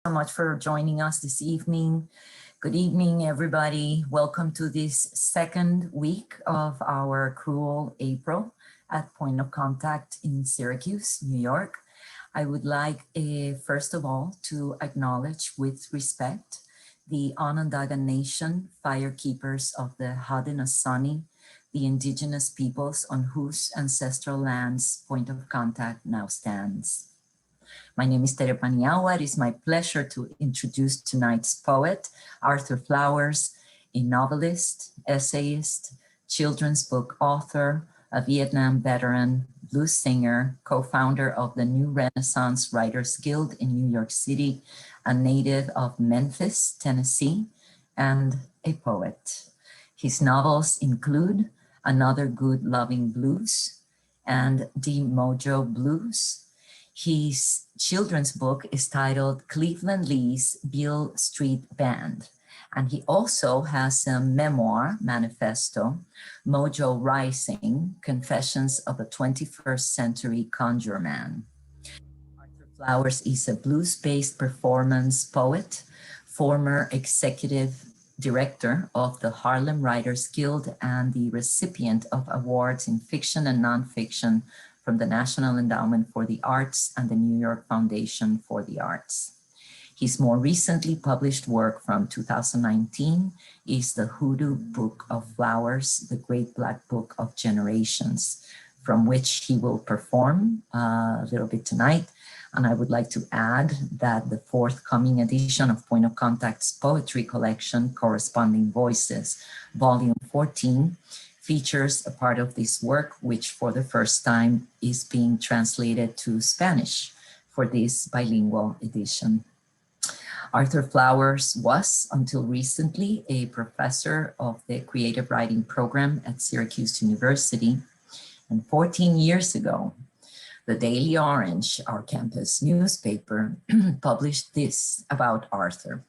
So much for joining us this evening. Good evening, everybody. Welcome to this second week of our Cruel April at Point of Contact in Syracuse, New York. I would like, first of all, to acknowledge with respect the Onondaga Nation firekeepers of the Haudenosaunee, the indigenous peoples on whose ancestral lands Point of Contact now stands. My name is Tere Paniagua. It is my pleasure to introduce tonight's poet, Arthur Flowers, a novelist, essayist, children's book author, a Vietnam veteran, blues singer, co-founder of the New Renaissance Writers Guild in New York City, a native of Memphis, Tennessee, and a poet. His novels include Another Good Loving Blues and The Mojo Blues. His children's book is titled Cleveland Lee's Beale Street Band. And he also has a memoir manifesto, Mojo Rising, Confessions of a 21st Century Conjure Man. Arthur Flowers is a blues-based performance poet, former executive director of the Harlem Writers Guild and the recipient of awards in fiction and nonfiction from the National Endowment for the Arts and the New York Foundation for the Arts. His more recently published work from 2019 is the Hoodoo Book of Flowers, the Great Black Book of Generations, from which he will perform a little bit tonight. And I would like to add that the forthcoming edition of Point of Contact's poetry collection, Corresponding Voices, Volume 14, features a part of this work, which for the first time is being translated to Spanish for this bilingual edition. Arthur Flowers was, until recently, a professor of the creative writing program at Syracuse University. And 14 years ago, the Daily Orange, our campus newspaper, published this about Arthur.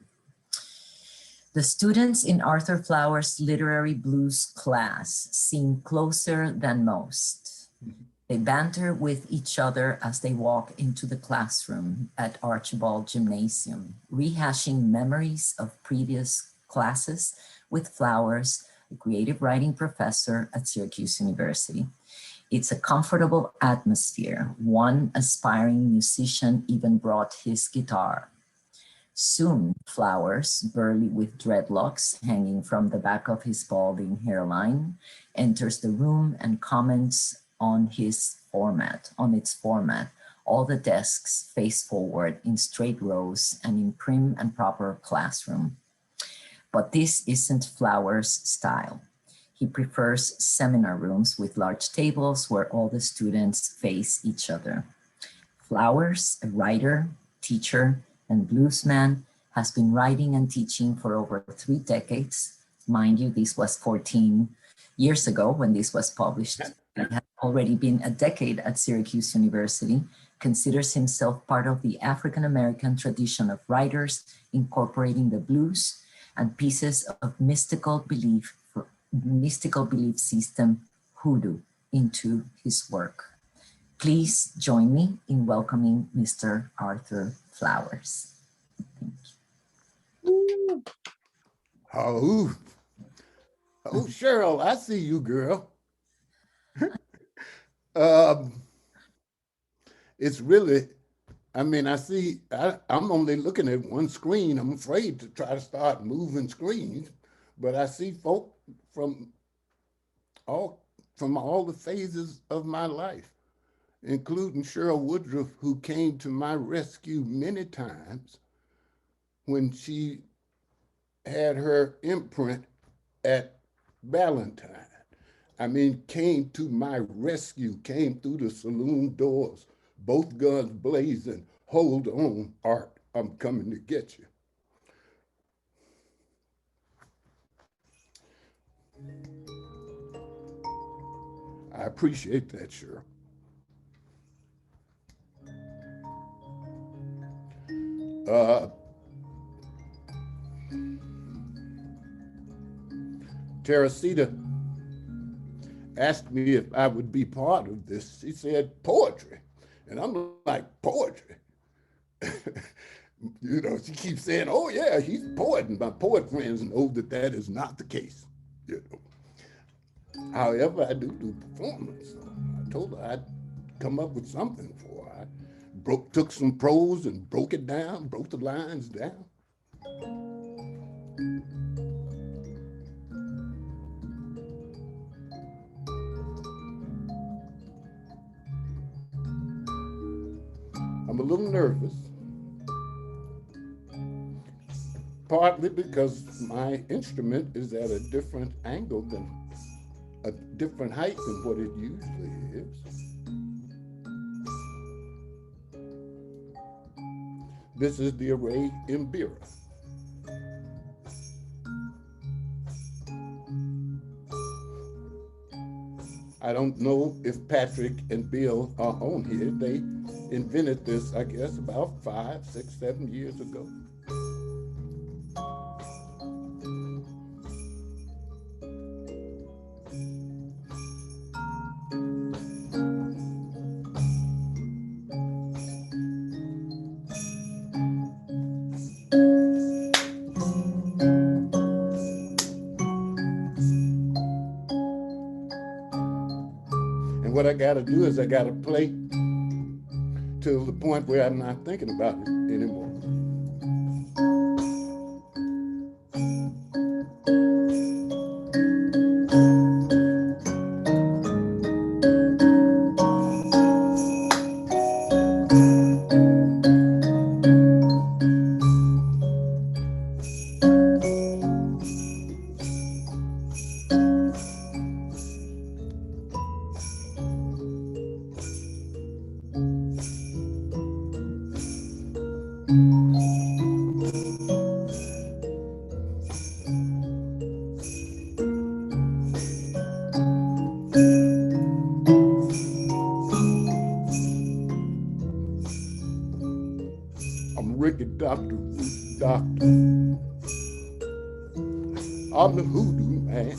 The students in Arthur Flowers' literary blues class seem closer than most. They banter with each other as they walk into the classroom at Archibald Gymnasium, rehashing memories of previous classes with Flowers, a creative writing professor at Syracuse University. It's a comfortable atmosphere. One aspiring musician even brought his guitar. Soon, Flowers, burly with dreadlocks hanging from the back of his balding hairline, enters the room and comments on its format. All the desks face forward in straight rows and in prim and proper classroom. But this isn't Flowers' style. He prefers seminar rooms with large tables where all the students face each other. Flowers, a writer, teacher, and bluesman, has been writing and teaching for over 3 decades. Mind you, this was 14 years ago when this was published. It had already been a decade at Syracuse University, considers himself part of the African-American tradition of writers incorporating the blues and pieces of mystical belief system, hoodoo, into his work. Please join me in welcoming Mr. Arthur Flowers. Thank you. Oh, Cheryl, I see you, girl. It's really, I mean, I'm only looking at one screen. I'm afraid to try to start moving screens, but I see folk from all the phases of my life, including Cheryl Woodruff, who came to my rescue many times when she had her imprint at Ballantyne. I mean, came to my rescue, came through the saloon doors, both guns blazing. Hold on, Art, I'm coming to get you. I appreciate that, Cheryl. Teresita asked me if I would be part of this. She said, poetry. And I'm like, poetry? You know, she keeps saying, "Oh yeah, he's a poet," and my poet friends know that that is not the case. You know. However, I do performance. So I told her I'd come up with something for her. I took some prose and broke it down, broke the lines down. I'm a little nervous, partly because my instrument is at a different angle than a different height than what it usually is. This is the array Imbira. I don't know if Patrick and Bill are on here. They invented this, I guess, about 5, 6, 7 years ago. And what I got to do is I got to play to the point where I'm not thinking about it anymore. I'm Ricky Doctor, Doctor. I'm the hoodoo man.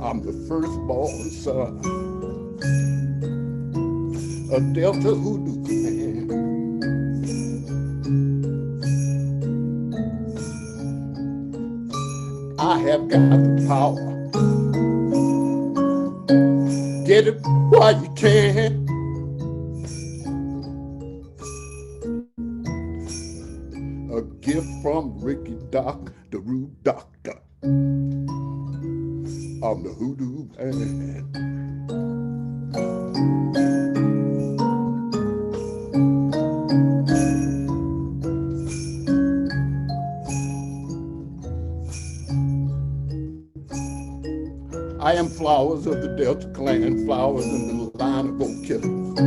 I'm the firstborn son of Delta hoodoo man. I have got the power. Get it while you can. A gift from Ricky Doc, the Rude Doctor. I'm the hoodoo man. I am flowers of the Delta clan, flowers in the line of oak killers.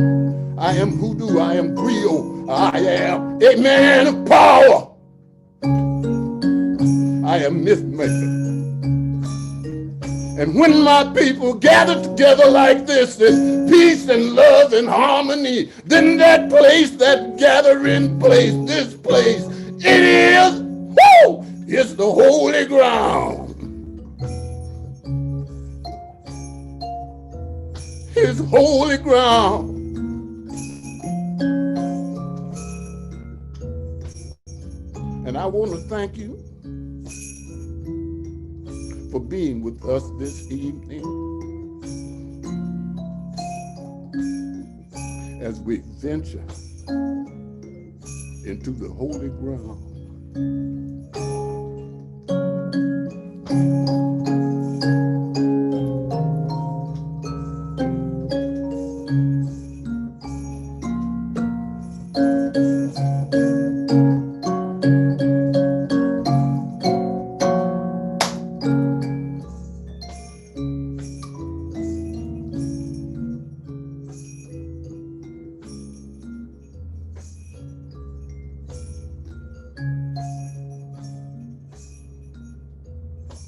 I am hoodoo, I am griot, I am a man of power. I am myth maker. And when my people gather together like this, there's peace and love and harmony. Then that place, that gathering place, this place, it is, whoo, it's the holy ground. It's holy ground. And I want to thank you for being with us this evening as we venture into the holy ground.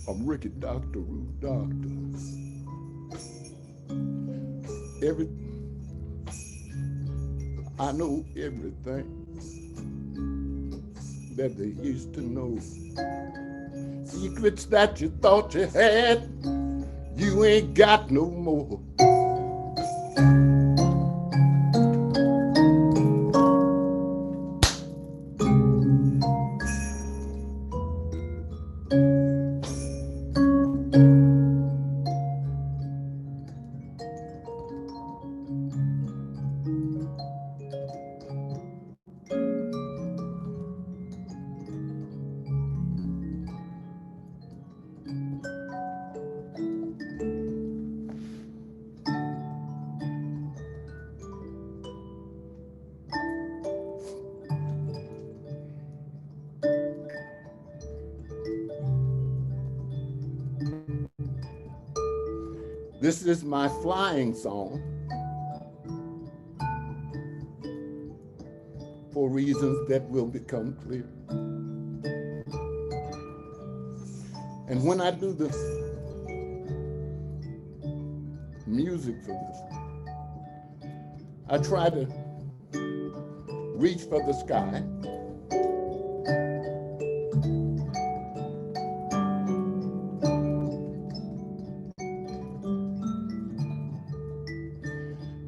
I'm Ricky Doctor, Rude Doctor. I know everything that they used to know. Secrets that you thought you had, you ain't got no more. This is my flying song for reasons that will become clear. And when I do the music for this, I try to reach for the sky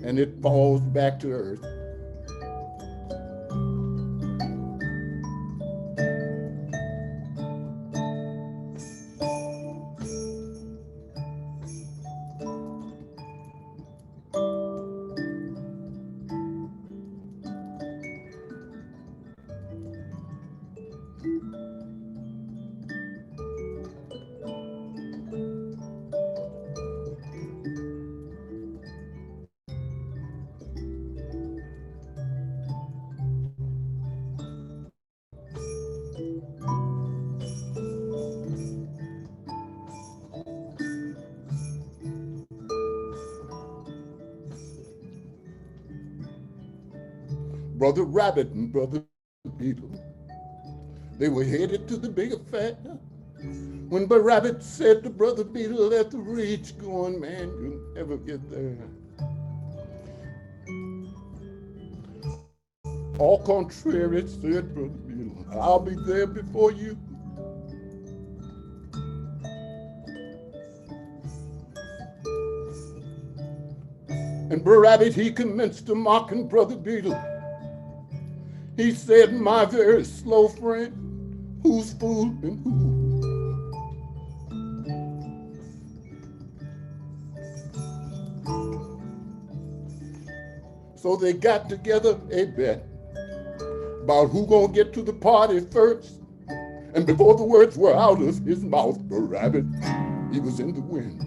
and it falls back to earth. Brother Rabbit and Brother Beetle, they were headed to the big affair. When Brother Rabbit said to Brother Beetle, let the reach go on, man, you'll never get there. All contrary, said Brother Beetle, I'll be there before you. And Brother Rabbit, he commenced to mocking Brother Beetle. He said, my very slow friend, who's fooling who? So they got together a bet about who gonna get to the party first. And before the words were out of his mouth, the rabbit, he was in the wind.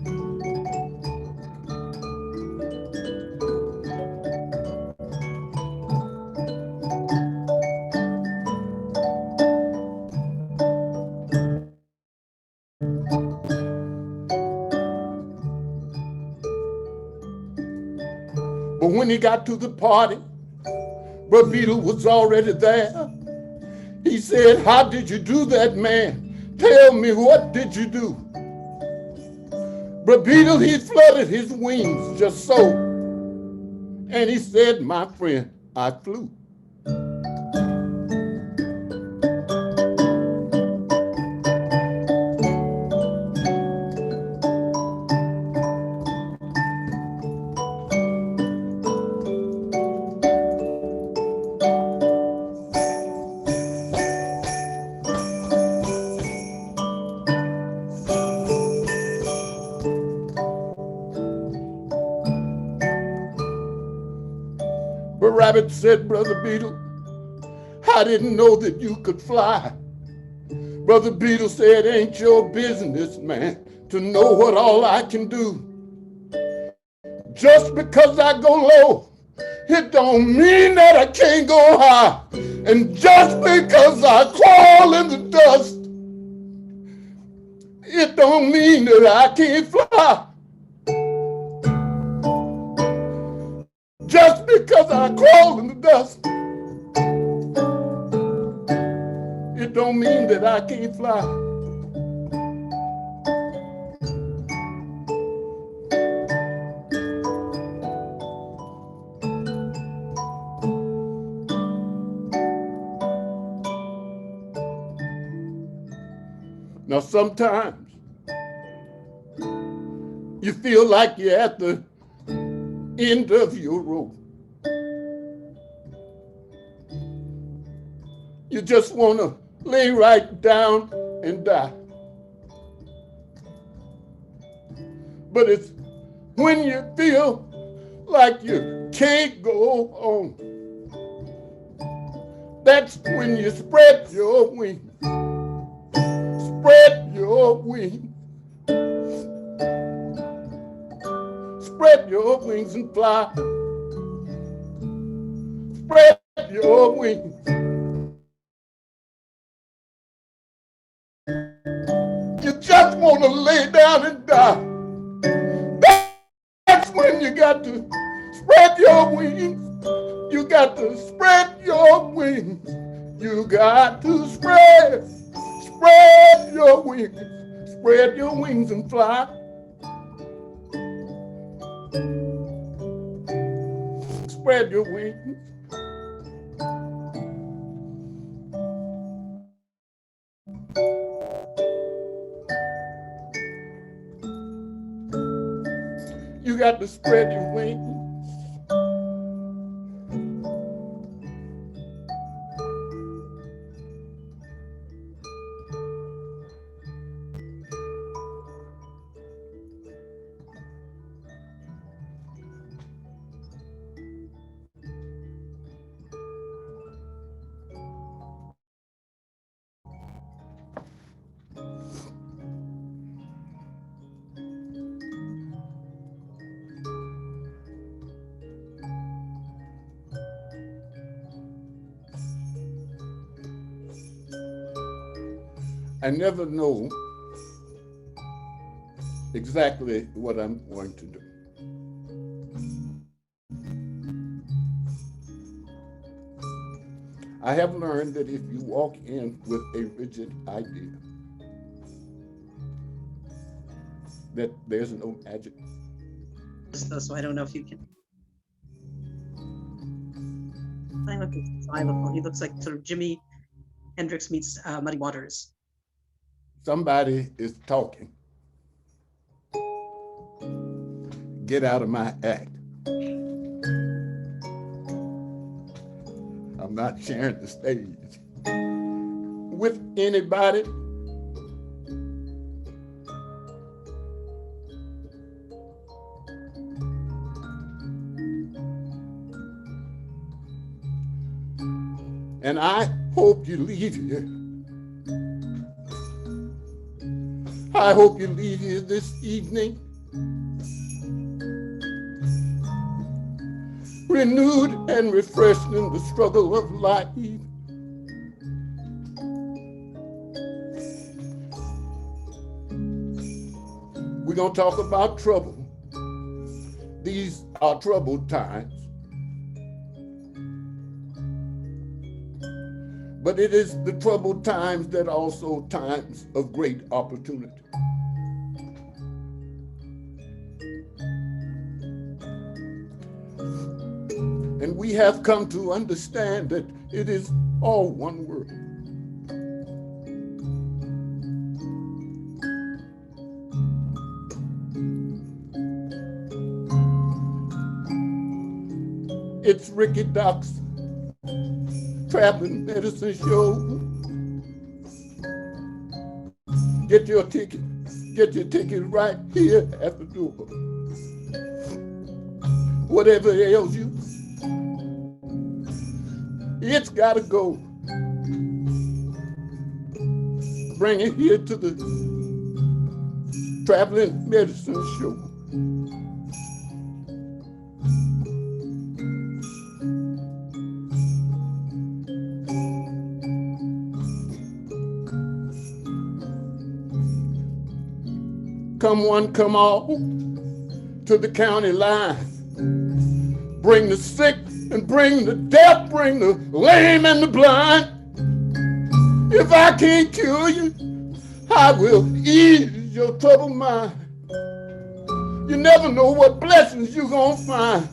But when he got to the party, Brother Beetle was already there. He said, how did you do that, man? Tell me, what did you do? Brother Beetle, he fluttered his wings just so. And he said, my friend, I flew. But Rabbit said, Brother Beetle, I didn't know that you could fly. Brother Beetle said, ain't your business, man, to know what all I can do. Just because I go low, it don't mean that I can't go high. And just because I crawl in the dust, it don't mean that I can't fly. Just because I crawl in the dust, it don't mean that I can't fly. Now sometimes you feel like you're at the end of your rope. You just want to lay right down and die. But it's when you feel like you can't go on, that's when you spread your wings. Spread your wings. Spread your wings and fly. Spread your wings. You just want to lay down and die. got to spread your wings. You got to spread your wings. You got to spread your wings. Spread your wings and fly. Spread your wings. You got to spread your wings. I never know exactly what I'm going to do. I have learned that if you walk in with a rigid idea, that there's no magic. So I don't know if you can. I look at he looks like sort of Jimi Hendrix meets Muddy Waters. Somebody is talking. Get out of my act. I'm not sharing the stage with anybody. And I hope you leave here. I hope you leave here this evening renewed and refreshed in the struggle of life. We're going to talk about trouble. These are troubled times. But it is the troubled times that are also times of great opportunity. And we have come to understand that it is all one world. It's Ricky Doc's Traveling Medicine Show. Get your ticket right here at the door. Whatever ails you, it's gotta go. Bring it here to the Traveling Medicine Show. Come one, come all to the county line. Bring the sick and bring the deaf, bring the lame and the blind. If I can't cure you, I will ease your troubled mind. You never know what blessings you're gonna find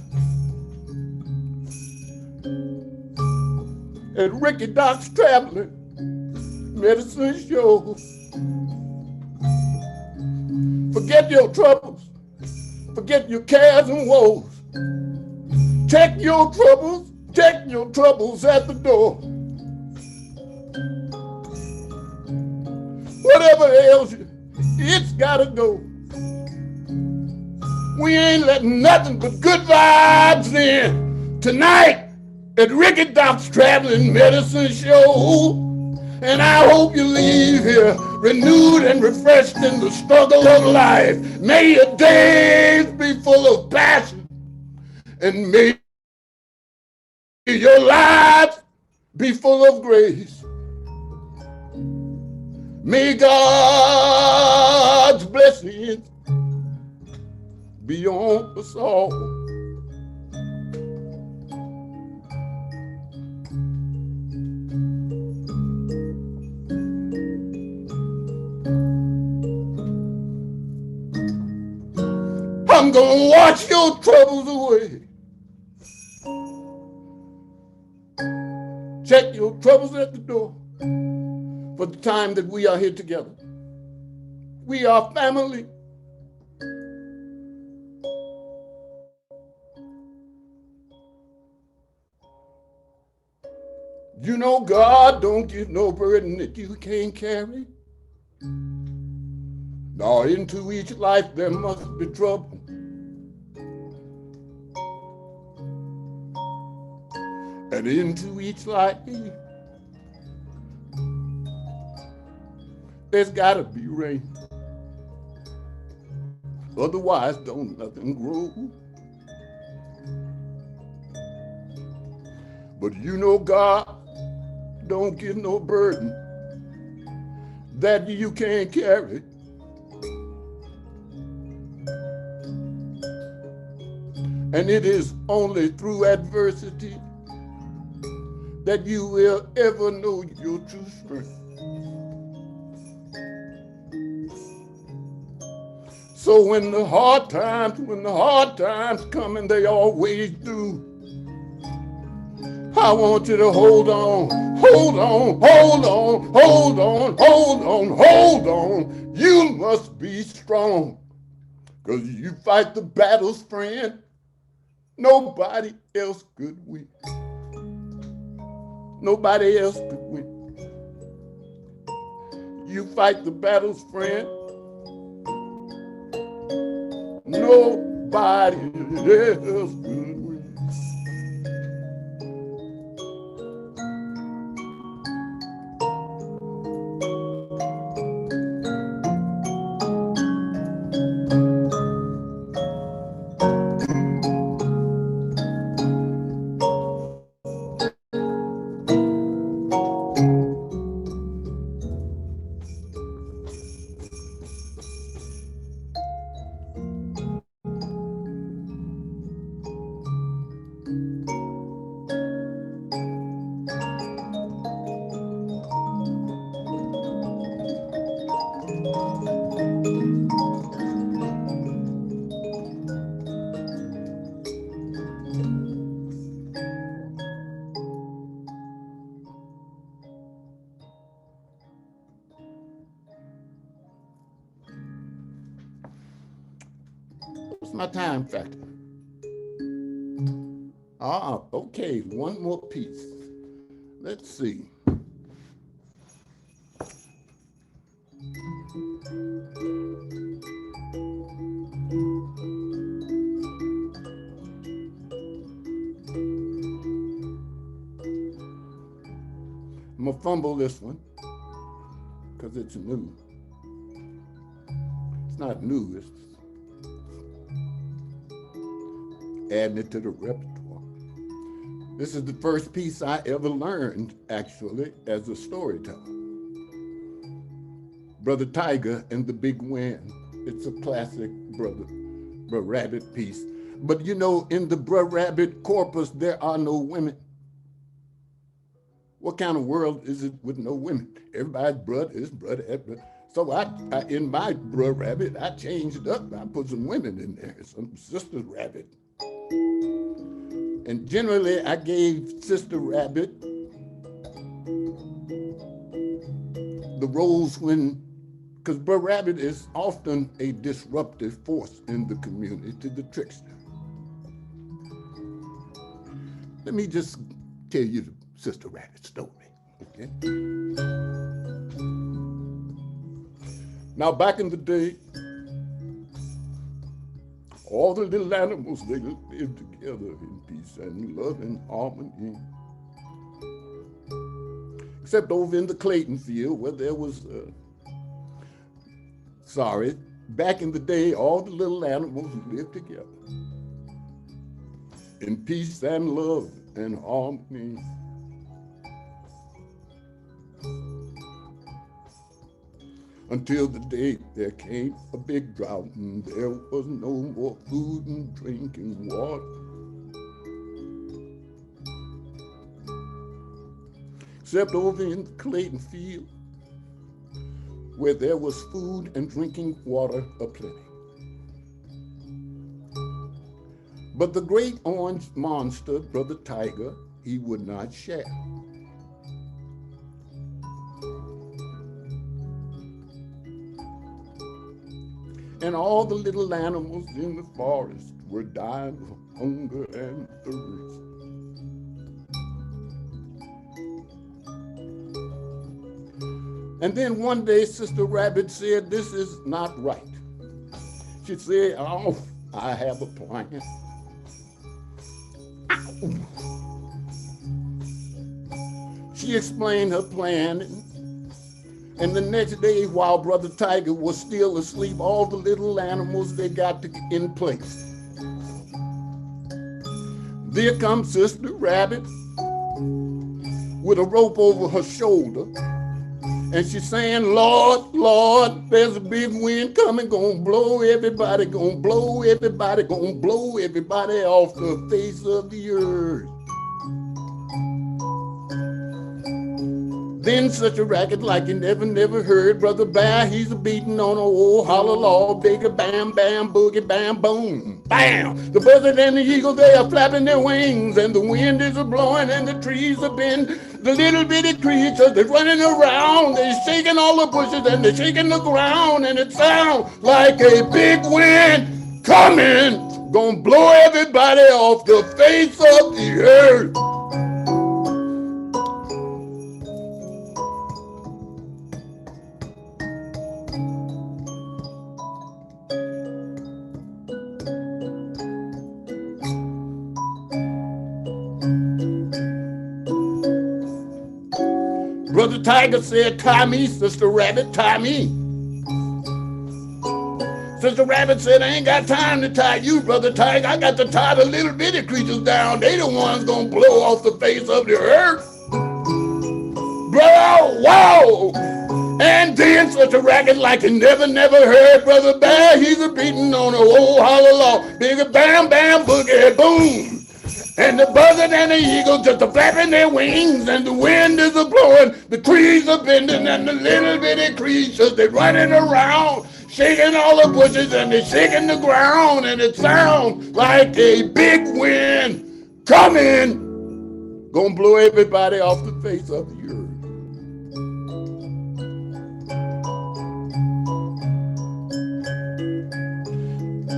at Ricky Doc's Traveling Medicine Show. Forget your troubles, forget your cares and woes. Check your troubles at the door. Whatever ails you, it's gotta go. We ain't letting nothing but good vibes in tonight at Ricky Doc's Traveling Medicine Show. And I hope you leave here renewed and refreshed in the struggle of life. May your days be full of passion, and may your lives be full of grace. May God's blessings be on us all. I'm gonna wash your troubles away. Check your troubles at the door for the time that we are here together. We are family. You know God don't give no burden that you can't carry. Now into each life there must be trouble. And into each life there's gotta be rain. Otherwise don't nothing grow. But you know God don't give no burden that you can't carry. And it is only through adversity that you will ever know your true strength. So when the hard times come, and they always do, I want you to hold on, hold on, hold on, hold on, hold on, hold on. You must be strong, because you fight the battles, friend, nobody else could win. Nobody else could win. You fight the battles, friend, nobody else could win. What's my time factor? Okay, one more piece. Let's see. I'm gonna fumble this one because it's new. It's not new, it's adding it to the repertoire. This is the first piece I ever learned, actually, as a storyteller. Brother Tiger and the Big Wind. It's a classic Brother Rabbit piece. But you know, in the Brother Rabbit corpus, there are no women. What kind of world is it with no women? Everybody's brother is brother. So I in my Brother Rabbit, I changed it up. I put some women in there, some Sister Rabbit. And generally, I gave Sister Rabbit the roles because Brother Rabbit is often a disruptive force in the community to the trickster. Let me just tell you the Sister Rabbit story, okay? Now, back in the day, all the little animals, they lived together in peace and love and harmony. Except over in the Clayton field where there was, back in the day, all the little animals lived together in peace and love and harmony. Until the day there came a big drought and there was no more food and drinking water. Except over in the Clayton field where there was food and drinking water aplenty. But the great orange monster, Brother Tiger, he would not share. And all the little animals in the forest were dying of hunger and thirst. And then one day, Sister Rabbit said, this is not right. She said, oh, I have a plan. She explained her plan, and the next day, while Brother Tiger was still asleep, all the little animals, they got in place. There comes Sister Rabbit with a rope over her shoulder, and she's saying, Lord, Lord, there's a big wind coming, gonna blow everybody, gonna blow everybody, gonna blow everybody off the face of the earth. Then such a racket like you never heard. Brother Bear, he's a beating on a old hollow log. Bigger bam, bam, boogie, bam, boom, bam. The buzzard and the eagle, they are flapping their wings, and the wind is a-blowing, and the trees are bent. The little bitty creatures, they're running around. They're shaking all the bushes, and they're shaking the ground, and it sounds like a big wind coming. Gonna blow everybody off the face of the earth. Brother Tiger said, tie me, Sister Rabbit, tie me. Sister Rabbit said, I ain't got time to tie you, Brother Tiger. I got to tie the little bitty creatures down. They the ones gonna blow off the face of the earth. Bro, whoa! And then such a racket like you never heard. Brother Bear, he's a beating on a old hollow log. Bigger bam, bam, boogie, boom. And the buzzard and the eagle just a flapping their wings, and the wind is a-blowing, the trees are bending, and the little bitty creatures, they're running around, shaking all the bushes, and they're shaking the ground, and it sounds like a big wind coming, gonna blow everybody off the face of the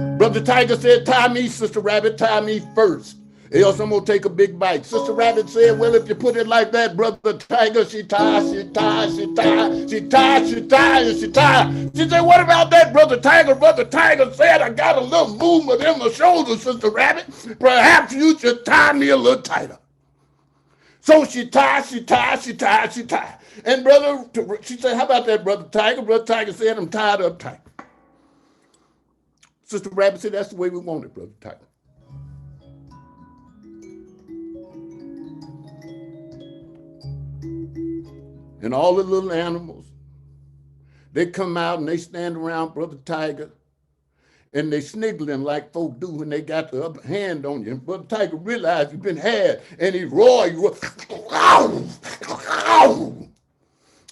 earth. Brother Tiger said, tie me, Sister Rabbit, tie me first. Else I'm gonna take a big bite. Sister Rabbit said, well, if you put it like that, Brother Tiger, she ties, she ties, she ties, she ties, she ties, and she ties. She said, what about that, Brother Tiger? Brother Tiger said, I got a little movement in my shoulders, Sister Rabbit. Perhaps you should tie me a little tighter. So she ties, she ties, she ties, she ties. And she said, how about that, Brother Tiger? Brother Tiger said, I'm tied up tight. Sister Rabbit said, that's the way we want it, Brother Tiger. And all the little animals, they come out and they stand around Brother Tiger, and they sniggling like folk do when they got the upper hand on you. And Brother Tiger realized you've been had, and he roared,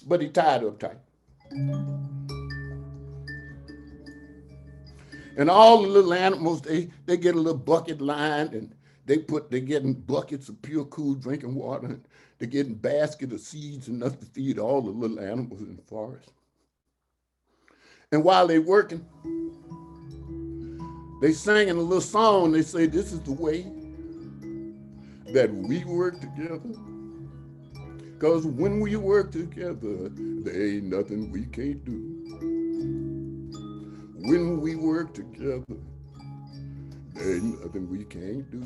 but he tied up tight. And all the little animals, they get a little bucket line, and they're getting buckets of pure, cool drinking water. And they're getting baskets of seeds enough to feed all the little animals in the forest. And while they're working, they singing a little song. They say, this is the way that we work together. Because when we work together, there ain't nothing we can't do. When we work together, there ain't nothing we can't do.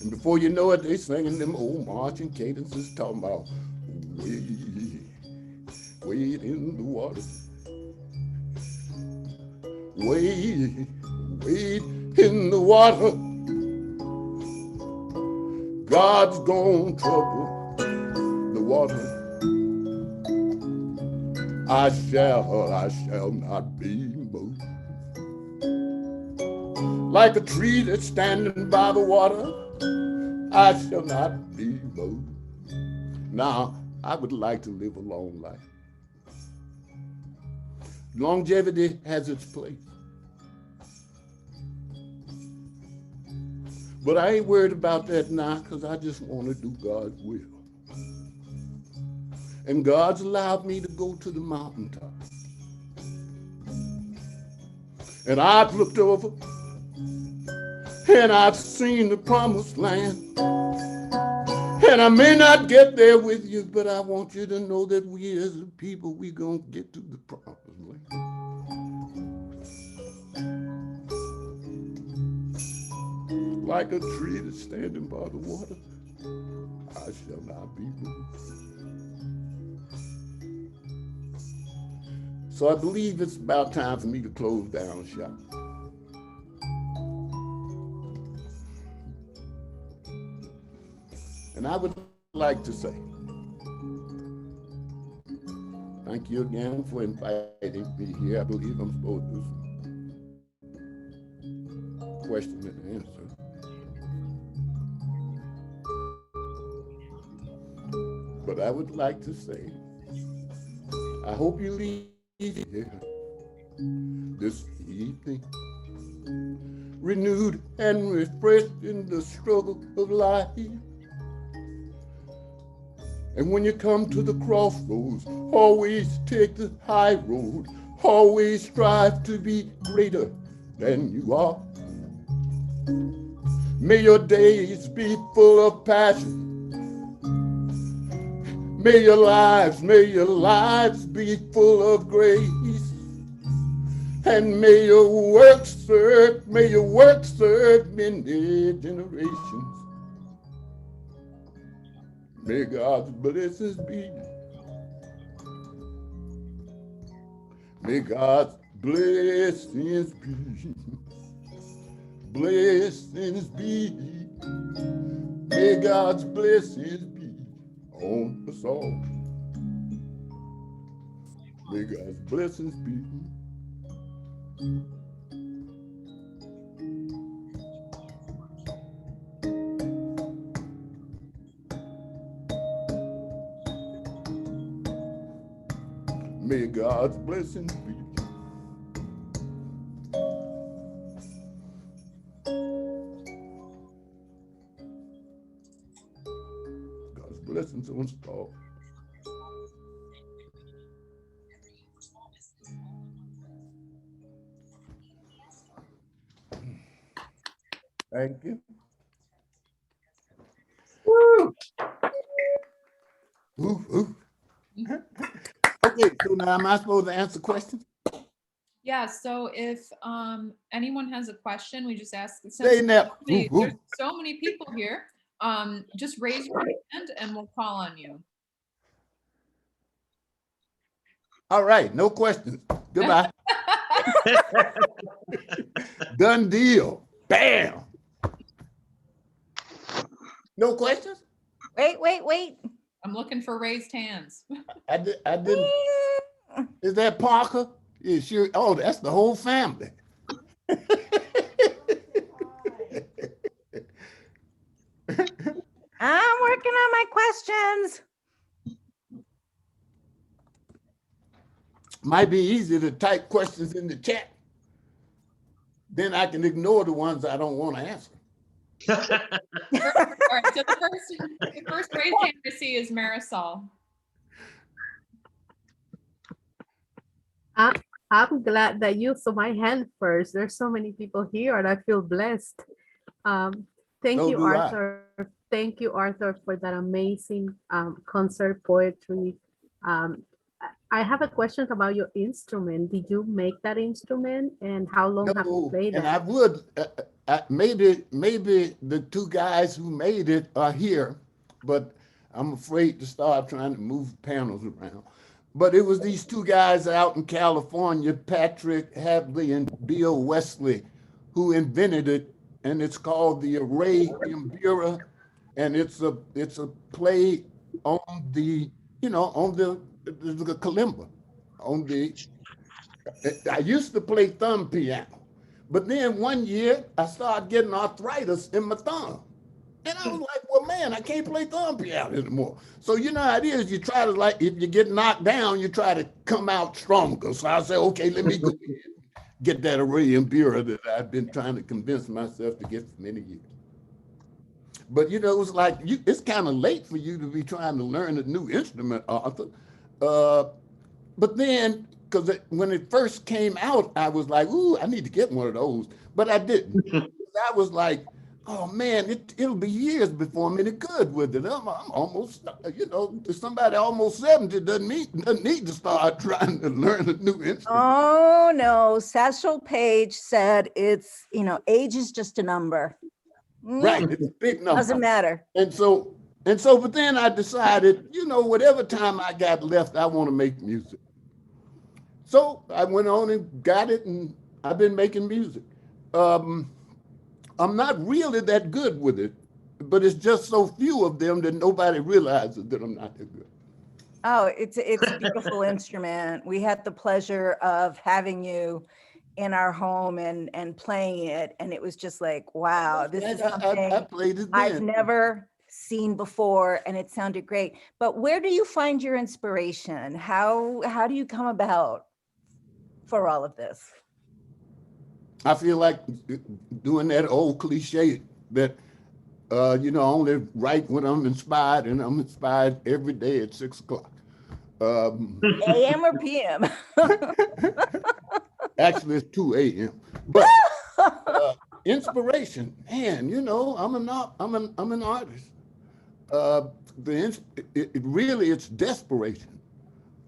And before you know it, they singing them old marching cadences, talking about wade in the water. Wade in the water. God's gonna trouble the water. I shall not be moved. Like a tree that's standing by the water, I shall not be moved. Now, I would like to live a long life. Longevity has its place. But I ain't worried about that now because I just want to do God's will. And God's allowed me to go to the mountaintop. And I've looked over and I've seen the promised land. And I may not get there with you, but I want you to know that we as a people, we gonna get to the promised land. Like a tree that's standing by the water, I shall not be moved. So I believe it's about time for me to close down shop. And I would like to say, thank you again for inviting me here. I believe I'm supposed to do some question and answer. But I would like to say, I hope you leave here this evening renewed and refreshed in the struggle of life. And when you come to the crossroads, always take the high road. Always strive to be greater than you are. May your days be full of passion. May your lives be full of grace. And may your work serve many generations. May God's blessings be. May God's blessings be. Blessings be. May God's blessings be on us all. May God's blessings be. May God's blessings be. God's blessings on us all. Thank you. Woo! Woo, woo. Okay, so now am I supposed to answer questions? Yeah, so if anyone has a question, we just ask. Say that. There's so many people here. Just raise your hand and we'll call on you. All right, no questions. Goodbye. Done deal. Bam. No questions? Wait. I'm looking for raised hands. I didn't. Is that Parker? Yeah, sure. Oh, that's the whole family. I'm working on my questions. Might be easy to type questions in the chat. Then I can ignore the ones I don't want to answer. All right, so the first raised hand I see is Marisol. I'm glad that you saw my hand first. There's so many people here and I feel blessed. Thank you, Arthur. Thank you, Arthur, for that amazing concert poetry. I have a question about your instrument. Did you make that instrument and how long have you played and it? I would, maybe the two guys who made it are here, but I'm afraid to start trying to move panels around. But it was these two guys out in California, Patrick Hadley and Bill Wesley, who invented it, and it's called the Array Imbira, and it's a play on the, on the kalimba, I used to play thumb piano, but then one year I started getting arthritis in my thumb. And I was like, well, man, I can't play thumb piano anymore. So you know how it is. You try to, like, if you get knocked down, you try to come out stronger. So I say, okay, let me go get that array and bureau that I've been trying to convince myself to get for many years. But you know, it's like it's kind of late for you to be trying to learn a new instrument, Arthur. Uh, but then, because when it first came out, I was like, ooh, I need to get one of those. But I didn't. I was like, oh man, it'll be years before I'm any good with it. I'm almost, you know, somebody almost 70 doesn't need to start trying to learn a new instrument. Oh, no. Satchel Paige said it's, age is just a number. Right, it's a big number. Doesn't matter. And so, but then I decided, you know, whatever time I got left, I want to make music. So I went on and got it, and I've been making music. I'm not really that good with it, but it's just so few of them that nobody realizes that I'm not that good. Oh, it's a beautiful instrument. We had the pleasure of having you in our home and playing it, and it was just like, wow, this is something I played it I've then. never seen before, and it sounded great. But where do you find your inspiration? How do you come about for all of this? I feel like doing that old cliche that, you know, I only write when I'm inspired, and I'm inspired every day at 6 o'clock. AM or PM? Actually, it's 2 a.m. But inspiration, man, you know, I'm an artist. It's desperation.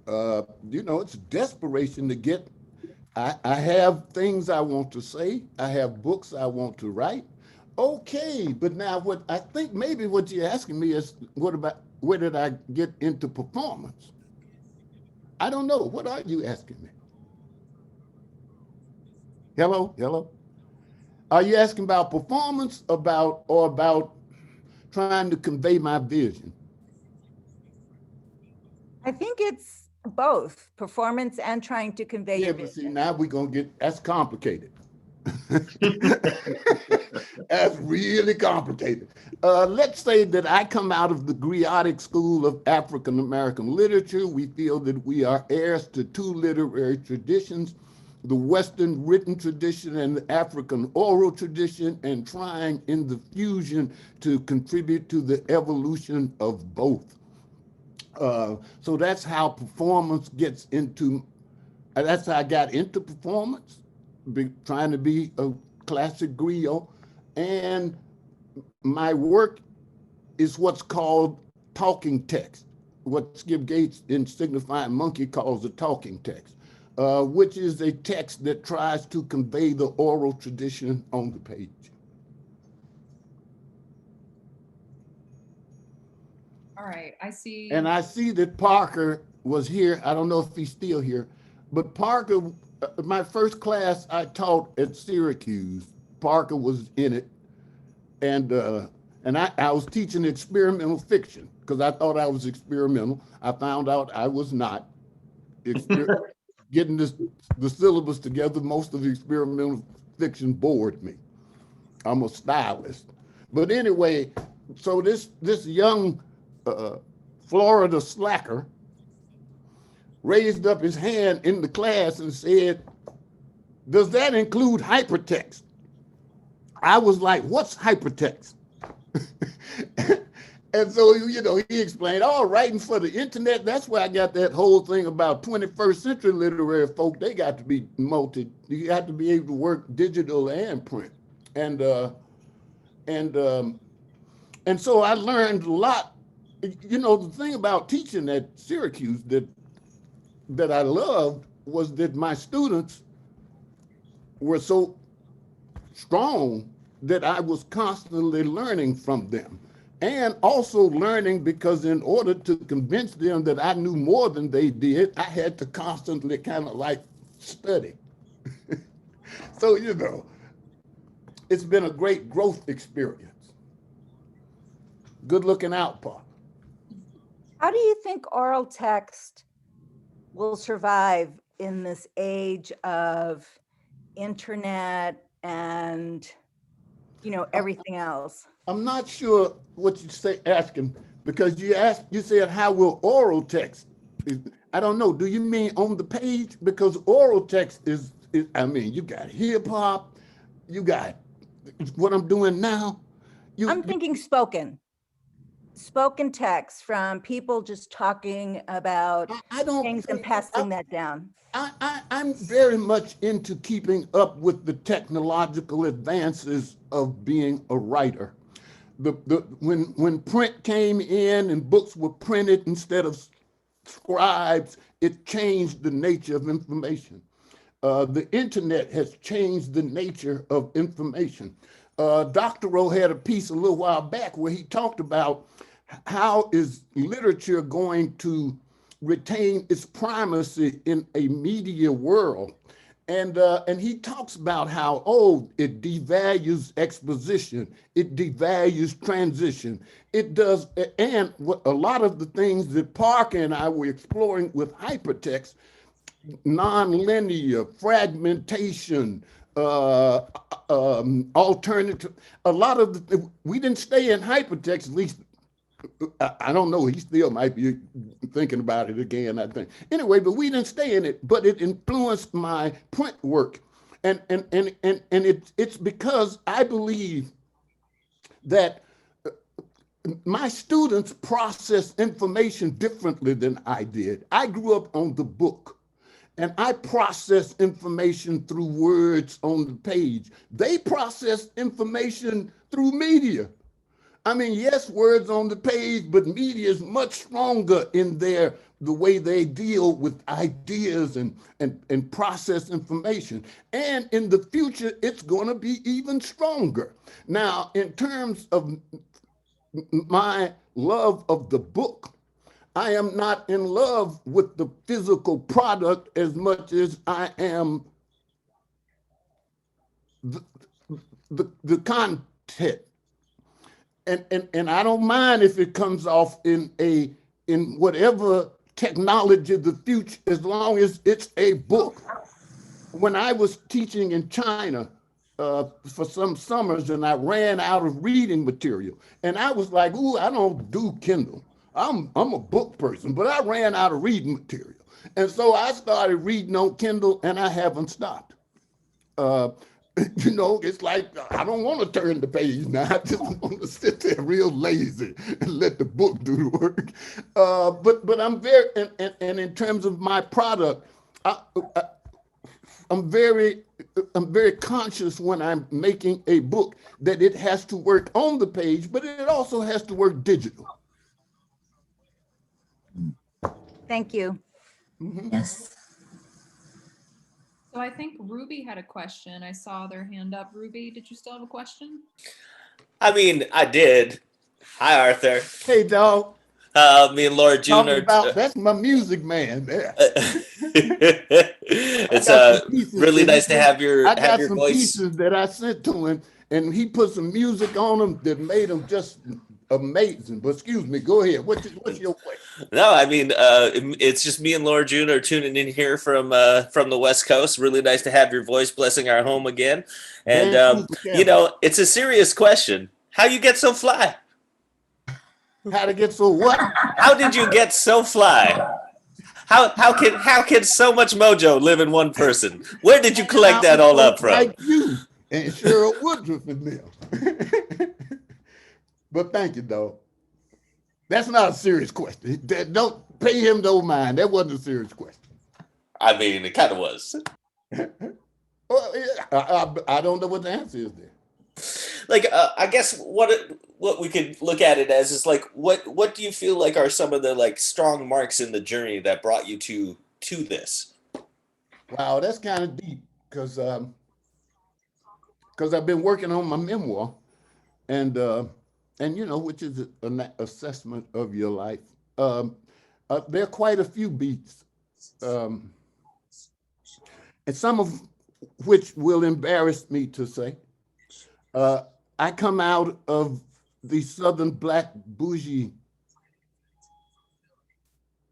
You know, it's desperation to get. I have things I want to say. I have books I want to write. Okay, but now what I think maybe what you're asking me is, where did I get into performance? I don't know. What are you asking me? Hello? Are you asking about performance, or about trying to convey my vision? I think it's both performance and trying to convey your But see, vision. now we're gonna that's complicated. That's really complicated. Let's say that I come out of the Griotic School of African American Literature. We feel that we are heirs to two literary traditions, the Western written tradition and the African oral tradition, and trying in the fusion to contribute to the evolution of both. So that's how performance gets into, that's how I got into performance, trying to be a classic griot. And my work is what's called talking text, what Skip Gates in Signifying Monkey calls a talking text, which is a text that tries to convey the oral tradition on the page. All right, I see. And I see that Parker was here. I don't know if he's still here, but Parker, my first class I taught at Syracuse, Parker was in it. And I was teaching experimental fiction because I thought I was experimental. I found out I was not. Getting the syllabus together, most of the experimental fiction bored me. I'm a stylist. But anyway, so this young Florida slacker raised up his hand in the class and said, "Does that include hypertext?" I was like, "What's hypertext?" And so, you know, he explained, "Oh, writing for the internet, that's where I got that whole thing about 21st century literary folk. They got to be you got to be able to work digital and print." And so I learned a lot. You know, the thing about teaching at Syracuse that I loved was that my students were so strong that I was constantly learning from them, and also learning because in order to convince them that I knew more than they did, I had to constantly kind of like study. So, you know, it's been a great growth experience. Good looking out, Pop. How do you think oral text will survive in this age of internet and everything else. I'm not sure what you say asking, because you said how will oral text, I don't know, do you mean on the page? Because oral text is I mean, you got hip hop, you got what I'm doing now. I'm thinking spoken text from people just talking about I don't things and think, passing that down. I'm very much into keeping up with the technological advances of being a writer. When print came in and books were printed instead of scribes, it changed the nature of information. The internet has changed the nature of information. Dr. Rowe had a piece a little while back where he talked about how is literature going to retain its primacy in a media world. And he talks about how, it devalues exposition, it devalues transition, it does, and what a lot of the things that Parker and I were exploring with hypertext, nonlinear, fragmentation, alternative, a lot of we didn't stay in hypertext, at least I don't know. He still might be thinking about it again, I think. Anyway, but we didn't stay in it, but it influenced my print work. And it's because I believe that my students process information differently than I did. I grew up on the book, and I process information through words on the page. They process information through media. I mean, yes, words on the page, but media is much stronger in the way they deal with ideas and process information. And in the future, it's going to be even stronger. Now, in terms of my love of the book, I am not in love with the physical product as much as I am the content. And I don't mind if it comes off in whatever technology of the future, as long as it's a book. When I was teaching in China for some summers, and I ran out of reading material, and I was like, "Ooh, I don't do Kindle. I'm a book person," but I ran out of reading material, and so I started reading on Kindle, and I haven't stopped. It's like I don't want to turn the page now. I just want to sit there real lazy and let the book do the work. But I'm very and in terms of my product, I'm very conscious when I'm making a book that it has to work on the page, but it also has to work digital. Thank you. Yes. So I think Ruby had a question. I saw their hand up. Ruby, did you still have a question? I mean, I did. Hi, Arthur. Hey, dog. Me and Laura June are. That's my music man there. It's really nice to have your I got some voice. pieces that I sent to him, and he put some music on them that made them just amazing. But excuse me, go ahead. What's your question? No, I mean, it's just me and Laura June are tuning in here from the West Coast. Really nice to have your voice blessing our home again. And it's a serious question. How you get so fly? How to get so what? How did you get so fly? How can so much mojo live in one person? Where did you collect that all up from? Like you and Cheryl Woodruff and them. But thank you, though. That's not a serious question. Don't pay him no mind. That wasn't a serious question. I mean, it kind of was. Well, I don't know what the answer is there. Like, I guess what we could look at it as is like, what do you feel like are some of the like strong marks in the journey that brought you to this? Wow, that's kind of deep because I've been working on my memoir, and which is an assessment of your life. There are quite a few beats, and some of which will embarrass me to say. I come out of the Southern Black bougie.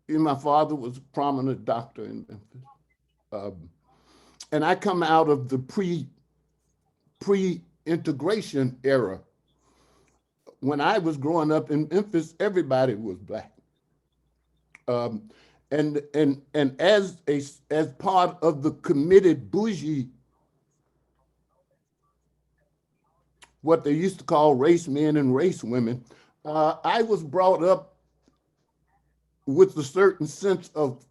My father was a prominent doctor in Memphis. And I come out of the pre integration era. When I was growing up in Memphis, everybody was Black. And as part of the committed bougie, what they used to call race men and race women, I was brought up with a certain sense of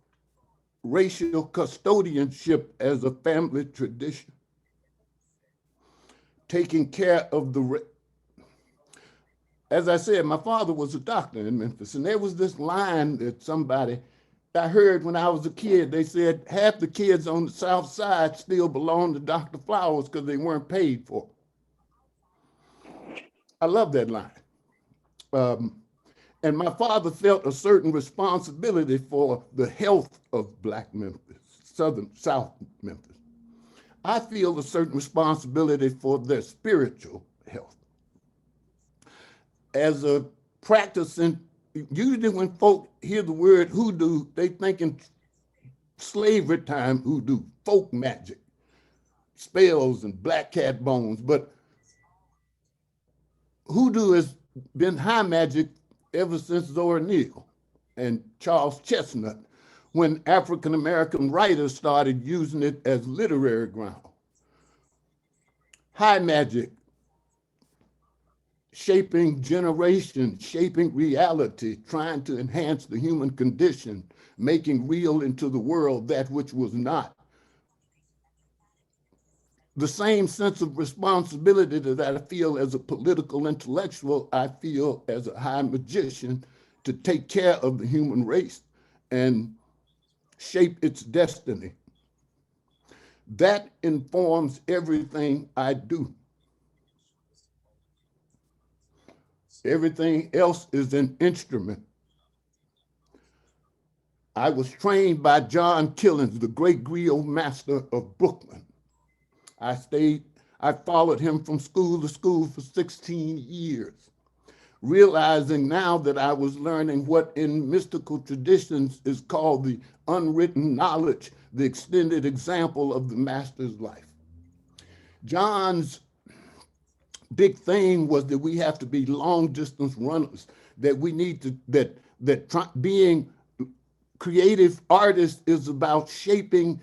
racial custodianship as a family tradition, taking care of as I said, my father was a doctor in Memphis, and there was this line that somebody I heard when I was a kid. They said half the kids on the South Side still belong to Dr. Flowers because they weren't paid for. I love that line. And my father felt a certain responsibility for the health of Black Memphis, South Memphis. I feel a certain responsibility for their spiritual health. As a practicing, usually when folk hear the word hoodoo, they think in slavery time hoodoo, folk magic, spells and black cat bones. But hoodoo has been high magic ever since Zora Neale and Charles Chestnut, when African-American writers started using it as literary ground. High magic, shaping generations, shaping reality, trying to enhance the human condition, making real into the world that which was not. The same sense of responsibility that I feel as a political intellectual, I feel as a high magician to take care of the human race and shape its destiny. That informs everything I do. Everything else is an instrument. I was trained by John Killens, the great griot master of Brooklyn. I followed him from school to school for 16 years, realizing now that I was learning what in mystical traditions is called the unwritten knowledge, the extended example of the master's life. John's big thing was that we have to be long distance runners, that we need to, being creative artists is about shaping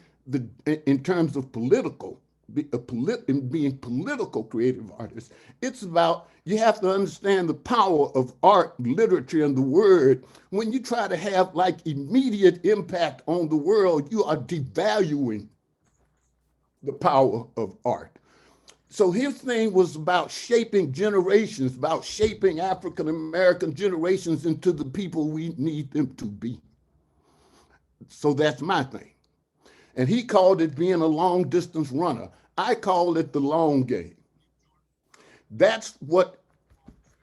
in terms of political, being political creative artists. It's about, you have to understand the power of art, literature, and the word. When you try to have like immediate impact on the world, you are devaluing the power of art. So his thing was about shaping generations, about shaping African-American generations into the people we need them to be. So that's my thing. And he called it being a long distance runner. I call it the long game. That's what,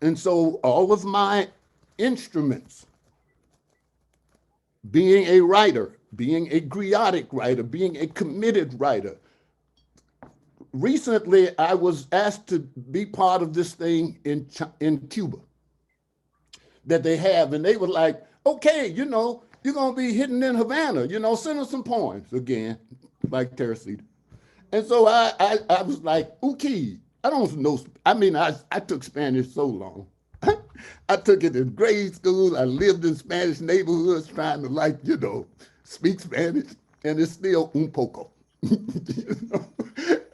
and so all of my instruments, being a writer, being a griotic writer, being a committed writer. Recently, I was asked to be part of this thing in Cuba that they have, and they were like, okay, you know, you're gonna be hitting in Havana, you know, send us some poems again, like Teresita. And so I was like, okay, I don't know, I mean, I took Spanish so long. I took it in grade school. I lived in Spanish neighborhoods trying to, like, you know, speak Spanish, and it's still un poco. You know?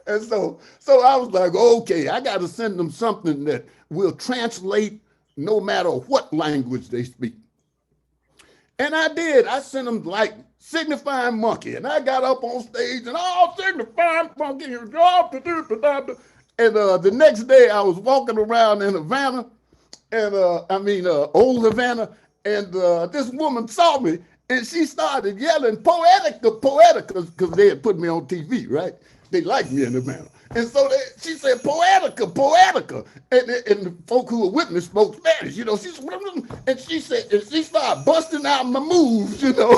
And so I was like, okay, I got to send them something that will translate no matter what language they speak. And I did. I sent them like Signifying Monkey, and I got up on stage and Signifying Monkey, and the next day I was walking around in Havana, and old Havana, and this woman saw me, and she started yelling "Poetica, Poetica," because they had put me on TV, right? They liked me in Havana. And so she said, "Poetica, Poetica." And the folk who were with me spoke Spanish, you know. And she said, and she started busting out my moves, you know.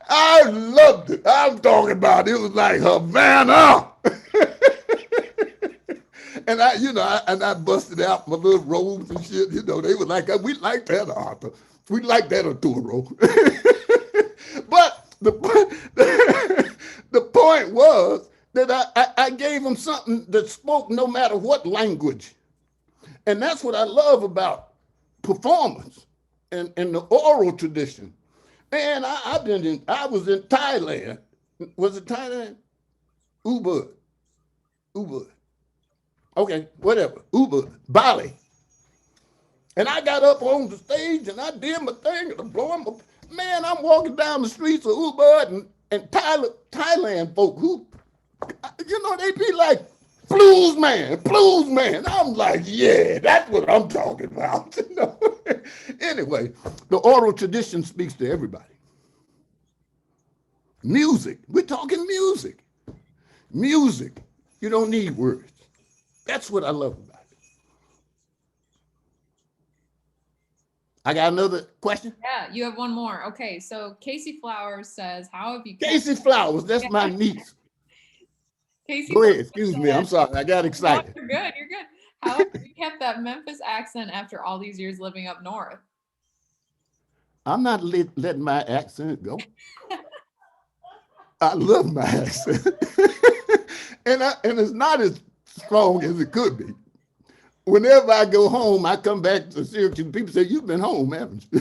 I loved it. I'm talking about it was like Havana. And I busted out my little robes and shit, you know. They were like, we like that, Arthur. We like that, Arturo. But the point was that I gave them something that spoke no matter what language. And that's what I love about performance and the oral tradition. And I was in Thailand. Was it Thailand? Ubud. Okay, whatever. Ubud, Bali. And I got up on the stage and I did my thing and I'm blowing my, man, I'm walking down the streets of Ubud and Thailand folk who, you know, they be like, blues man. I'm like, yeah, that's what I'm talking about. You know? Anyway, the oral tradition speaks to everybody. Music, we're talking music. Music, you don't need words. That's what I love about it. I got another question. Yeah, you have one more. Okay, so Casey Flowers says, how have you Casey Flowers, that's my niece. Casey Go ahead, Flowers excuse me, I'm sorry, I got No, excited. you're good. You're good. How have you kept that Memphis accent after all these years living up north? I'm not letting my accent go. I love my accent. and it's not as strong as it could be. Whenever I go home, I come back to Syracuse, people say, you've been home, haven't you?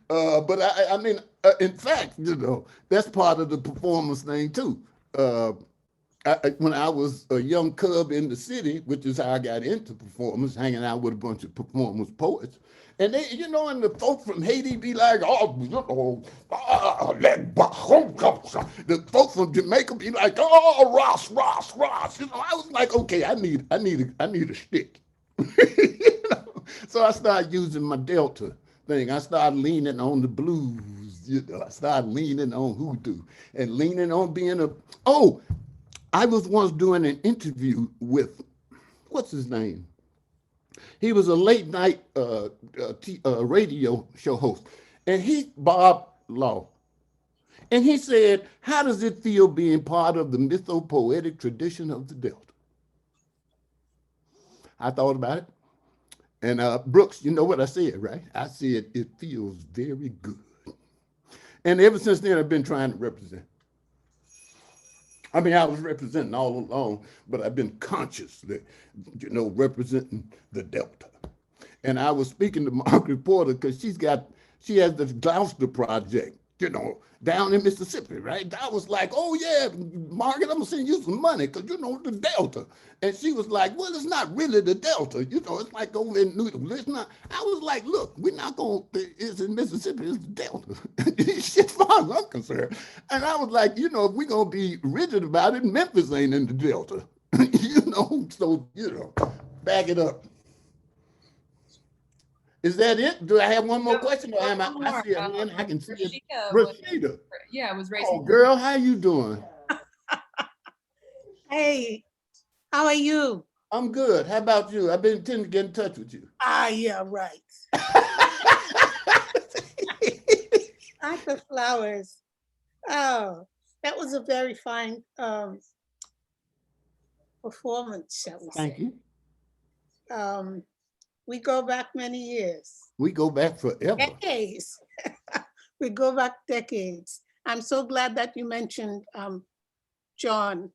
But I mean, in fact, you know, that's part of the performance thing too. When I was a young cub in the city, which is how I got into performance, hanging out with a bunch of performance poets. And they, you know, and the folk from Haiti be like, oh, you know, the folk from Jamaica be like, oh, Ross. You know, I was like, okay, I need a stick. You know? So I started using my Delta thing. I started leaning on the blues. You know, I started leaning on hoodoo and leaning on being I was once doing an interview with, what's his name? He was a late night radio show host, and he's Bob Law. And he said, how does it feel being part of the mythopoetic tradition of the Delta? I thought about it. And Brooks, you know what I said, right? I said, it feels very good. And ever since then, I've been trying to represent. I mean, I was representing all along, but I've been consciously, you know, representing the Delta. And I was speaking to Margaret Porter because she has this Gloucester project, you know, down in Mississippi, right? I was like, oh yeah, Margaret, I'm gonna send you some money because you know the Delta. And she was like, well, it's not really the Delta, you know, it's like over in New York. It's not. I was like, look, we're not gonna, it's in Mississippi, it's the Delta. Shit, as far as I'm concerned. And I was like, you know, if we're gonna be rigid about it, Memphis ain't in the Delta. You know, so, you know, back it up. Is that it? Do I have one more question, or am I see a hand? I can see it. Rashida. Yeah, it was raising. Oh, girl, how you doing? Hey, how are you? I'm good. How about you? I've been intending to get in touch with you. Yeah, right. Dr. Flowers. Oh, that was a very fine performance, shall we say. Thank you. We go back many years. We go back forever. Decades. We go back decades. I'm so glad that you mentioned John.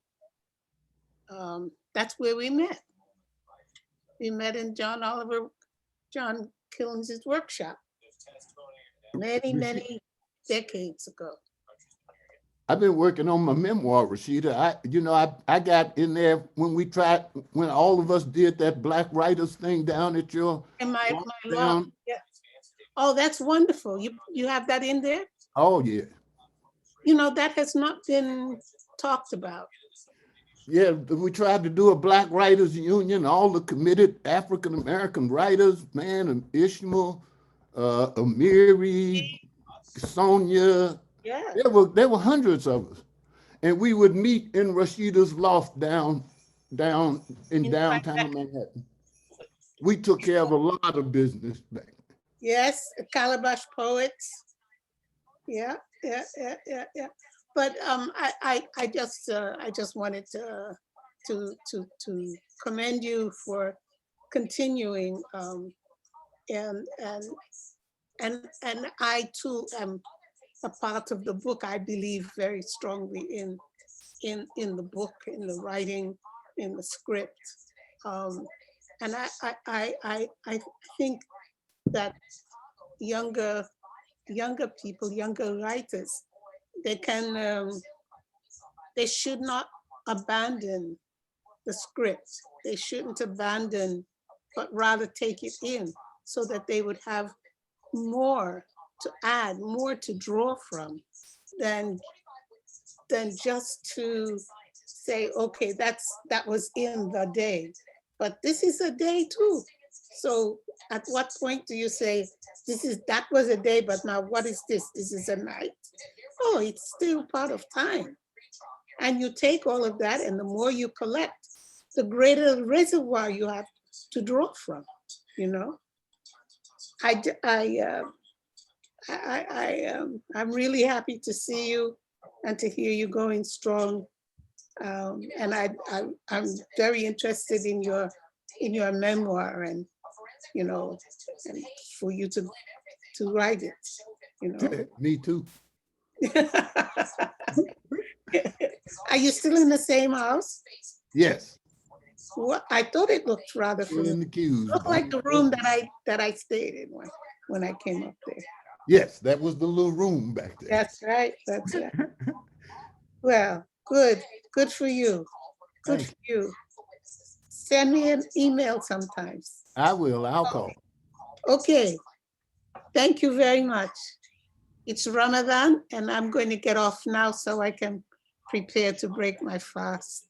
That's where we met. We met in John Killens' workshop many decades ago. I've been working on my memoir, Rashida. I got in there when all of us did that Black Writers thing down at your my law. Yeah. Oh, that's wonderful. You have that in there? Oh yeah. You know, that has not been talked about. Yeah, we tried to do a Black Writers Union, all the committed African-American writers, man, and Ishmael, Amiri, Sonia. Yeah. There were hundreds of us. And we would meet in Rashida's loft down in downtown Manhattan. We took care of a lot of business back. Yes, Calabash Poets. Yeah. But I just wanted to commend you for continuing, and I too am a part of the book. I believe very strongly in in the book, in the writing, in the script. And I think that younger people, younger writers, they should not abandon the script. They shouldn't abandon, but rather take it in so that they would have more to add, more to draw from than just to say, okay, that was in the day. But this is a day too. So at what point do you say, that was a day, but now what is this? This is a night. Oh, it's still part of time. And you take all of that, and the more you collect, the greater the reservoir you have to draw from, you know? I'm really happy to see you and to hear you going strong. And I'm very interested in your memoir, and you know, and for you to write it, you know. Me too. Are you still in the same house? Yes. What, I thought it looked rather Still in familiar. the queues. Looked like the room that I stayed in when I came up there. Yes, that was the little room back there. That's right. That's right. Well, good for you. Good Thank for you. Send me an email sometimes. I will. I'll call. Okay. Thank you very much. It's Ramadan, and I'm going to get off now so I can prepare to break my fast.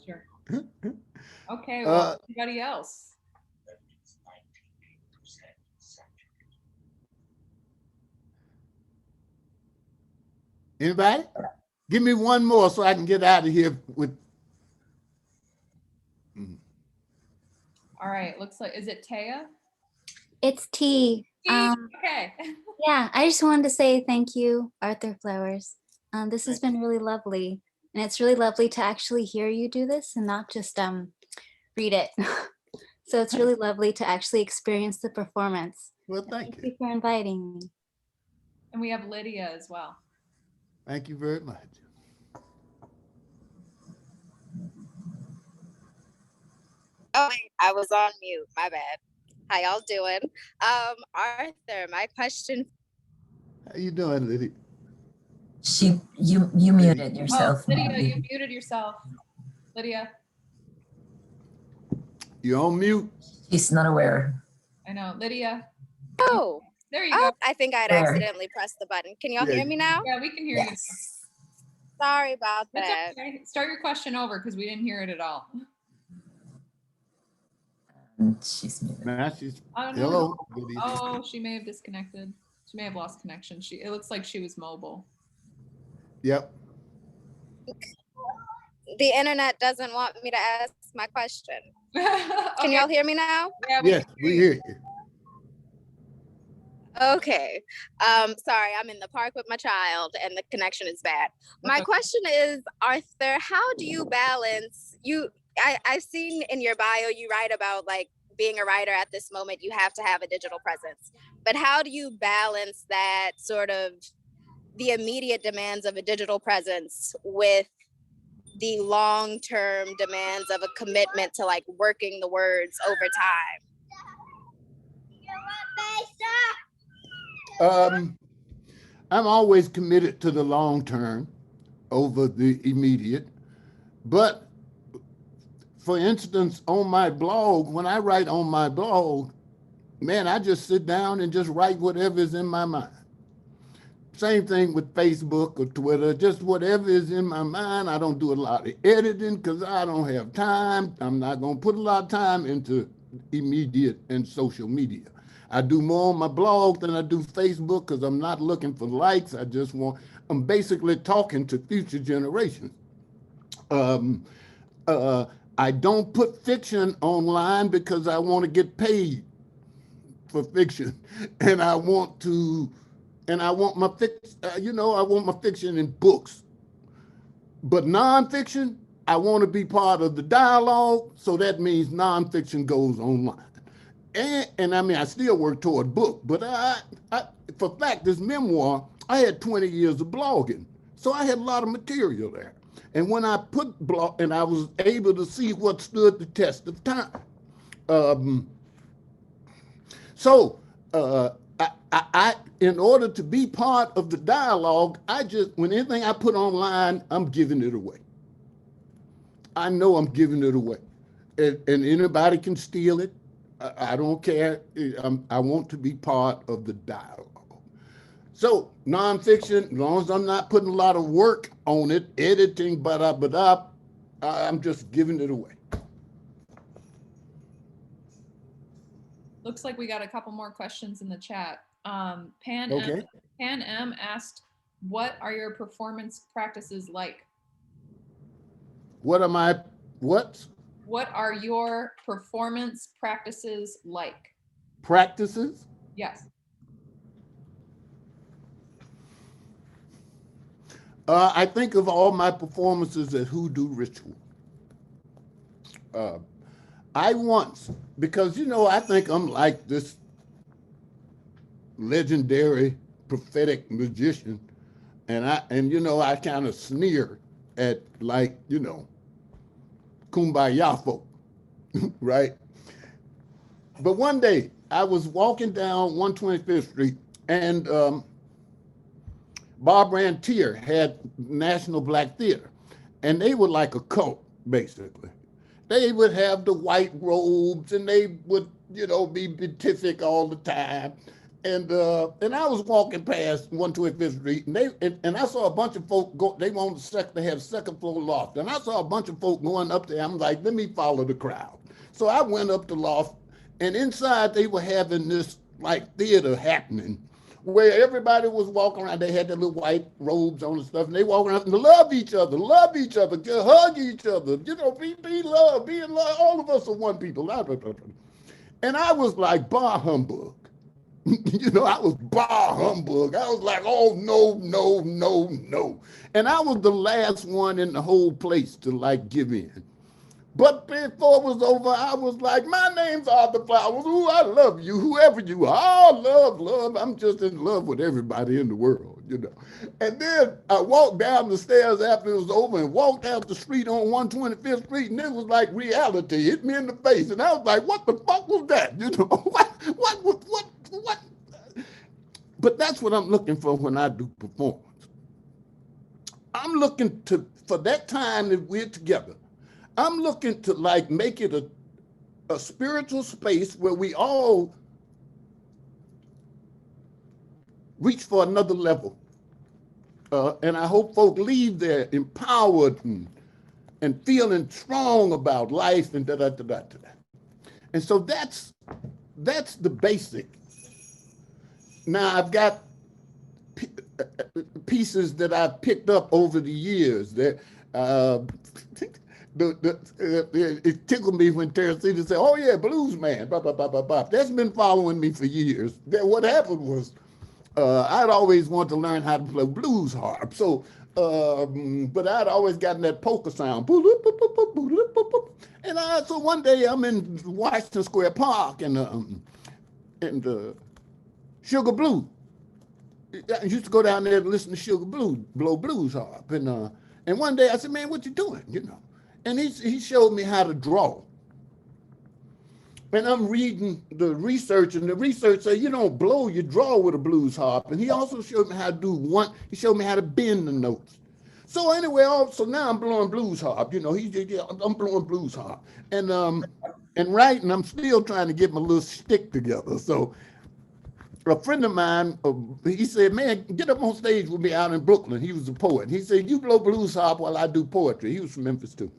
Sure. Okay, well, anybody else? Anybody? Give me one more so I can get out of here with. All right, looks like, is it Taya? It's T. Okay. Yeah, I just wanted to say thank you, Arthur Flowers. This has been really lovely. And it's really lovely to actually hear you do this and not just read it. So it's really lovely to actually experience the performance. Well, thank you. Thank you for inviting me. And we have Lydia as well. Thank you very much. Oh, I was on mute. My bad. How y'all doing? Arthur, my question. How you doing, Lydia? You muted yourself. Oh, Lydia, you muted yourself. Lydia. You're on mute. She's not aware. I know. Lydia. Oh, there you go. I think I'd accidentally pressed the button. Can y'all hear me now? Yeah, we can hear you. Sorry about that. Okay. Start your question over because we didn't hear it at all. She's muted. Nah, she's, hello. Oh, she may have disconnected. She may have lost connection. It looks like she was mobile. Yep. The internet doesn't want me to ask my question. Okay. Can y'all hear me now? Yeah, yes, we hear you. Okay. Sorry, I'm in the park with my child and the connection is bad. My question is, Arthur, how do you balance I've seen in your bio, you write about like being a writer at this moment, you have to have a digital presence. But how do you balance that sort of the immediate demands of a digital presence with the long-term demands of a commitment to like working the words over time? I'm always committed to the long term over the immediate, but for instance, on my blog, when I write on my blog, man, I just sit down and just write whatever is in my mind. Same thing with Facebook or Twitter, just whatever is in my mind. I don't do a lot of editing because I don't have time. I'm not going to put a lot of time into immediate and social media. I do more on my blog than I do Facebook because I'm not looking for likes. I'm basically talking to future generations. I don't put fiction online because I want to get paid for fiction, and I want my fiction in books. But nonfiction, I want to be part of the dialogue, so that means nonfiction goes online. And I mean, I still work toward book, but for fact, this memoir, I had 20 years of blogging, so I had a lot of material there. And when I put block, and I was able to see what stood the test of time. Um, so in order to be part of the dialogue, when anything I put online, I'm giving it away. I know I'm giving it away. And anybody can steal it. I don't care. I want to be part of the dialogue. So nonfiction, as long as I'm not putting a lot of work on it, editing, I'm just giving it away. Looks like we got a couple more questions in the chat. Pan M asked, what are your performance practices like? What? What are your performance practices like? Practices? Yes. I think of all my performances as hoodoo ritual. Because I think I'm like this legendary prophetic magician, and I kind of sneer at kumbaya folk, right? But one day I was walking down 125th Street, and Barbara Ann Tier had National Black Theater, and they were like a cult, basically. They would have the white robes, and they would, be beatific all the time. And I was walking past 125th Street, and I saw a bunch of folk go. They wanted to have second floor loft, and I saw a bunch of folk going up there. I'm like, let me follow the crowd. So I went up the loft, and inside they were having this like theater happening, where everybody was walking around. They had their little white robes on and stuff, and they walk around and love each other, just hug each other, be loved, be in love. All of us are one people. And I was like, bah humbug. I was bah humbug. I was like, oh, no, no, no, no. And I was the last one in the whole place to like give in. But before it was over, I was like, my name's Arthur Flowers. Ooh, I love you, whoever you are. Oh, love. I'm just in love with everybody in the world, And then I walked down the stairs after it was over and walked out the street on 125th Street, and it was like reality hit me in the face. And I was like, what the fuck was that? What? But that's what I'm looking for when I do performance. I'm looking for that time that we're together. I'm looking to like make it a spiritual space where we all reach for another level. And I hope folk leave there empowered and feeling strong about life and da-da-da-da-da. And so that's the basic. Now I've got pieces that I've picked up over the years that it tickled me when Teresita said, oh yeah, blues man, blah, blah, blah, blah, blah. That's been following me for years. What happened was I'd always wanted to learn how to play blues harp. So, but I'd always gotten that polka sound. And so one day I'm in Washington Square Park and Sugar Blue. I used to go down there and listen to Sugar Blue, blow blues harp. And one day I said, man, what you doing? And he showed me how to draw. And I'm reading the research, and the research said, you don't blow, you draw with a blues harp. And he also showed me how to he showed me how to bend the notes. So anyway, so now I'm blowing blues harp. I'm blowing blues harp. And writing, I'm still trying to get my little stick together. So a friend of mine, he said, man, get up on stage with me out in Brooklyn. He was a poet. He said, you blow blues harp while I do poetry. He was from Memphis too.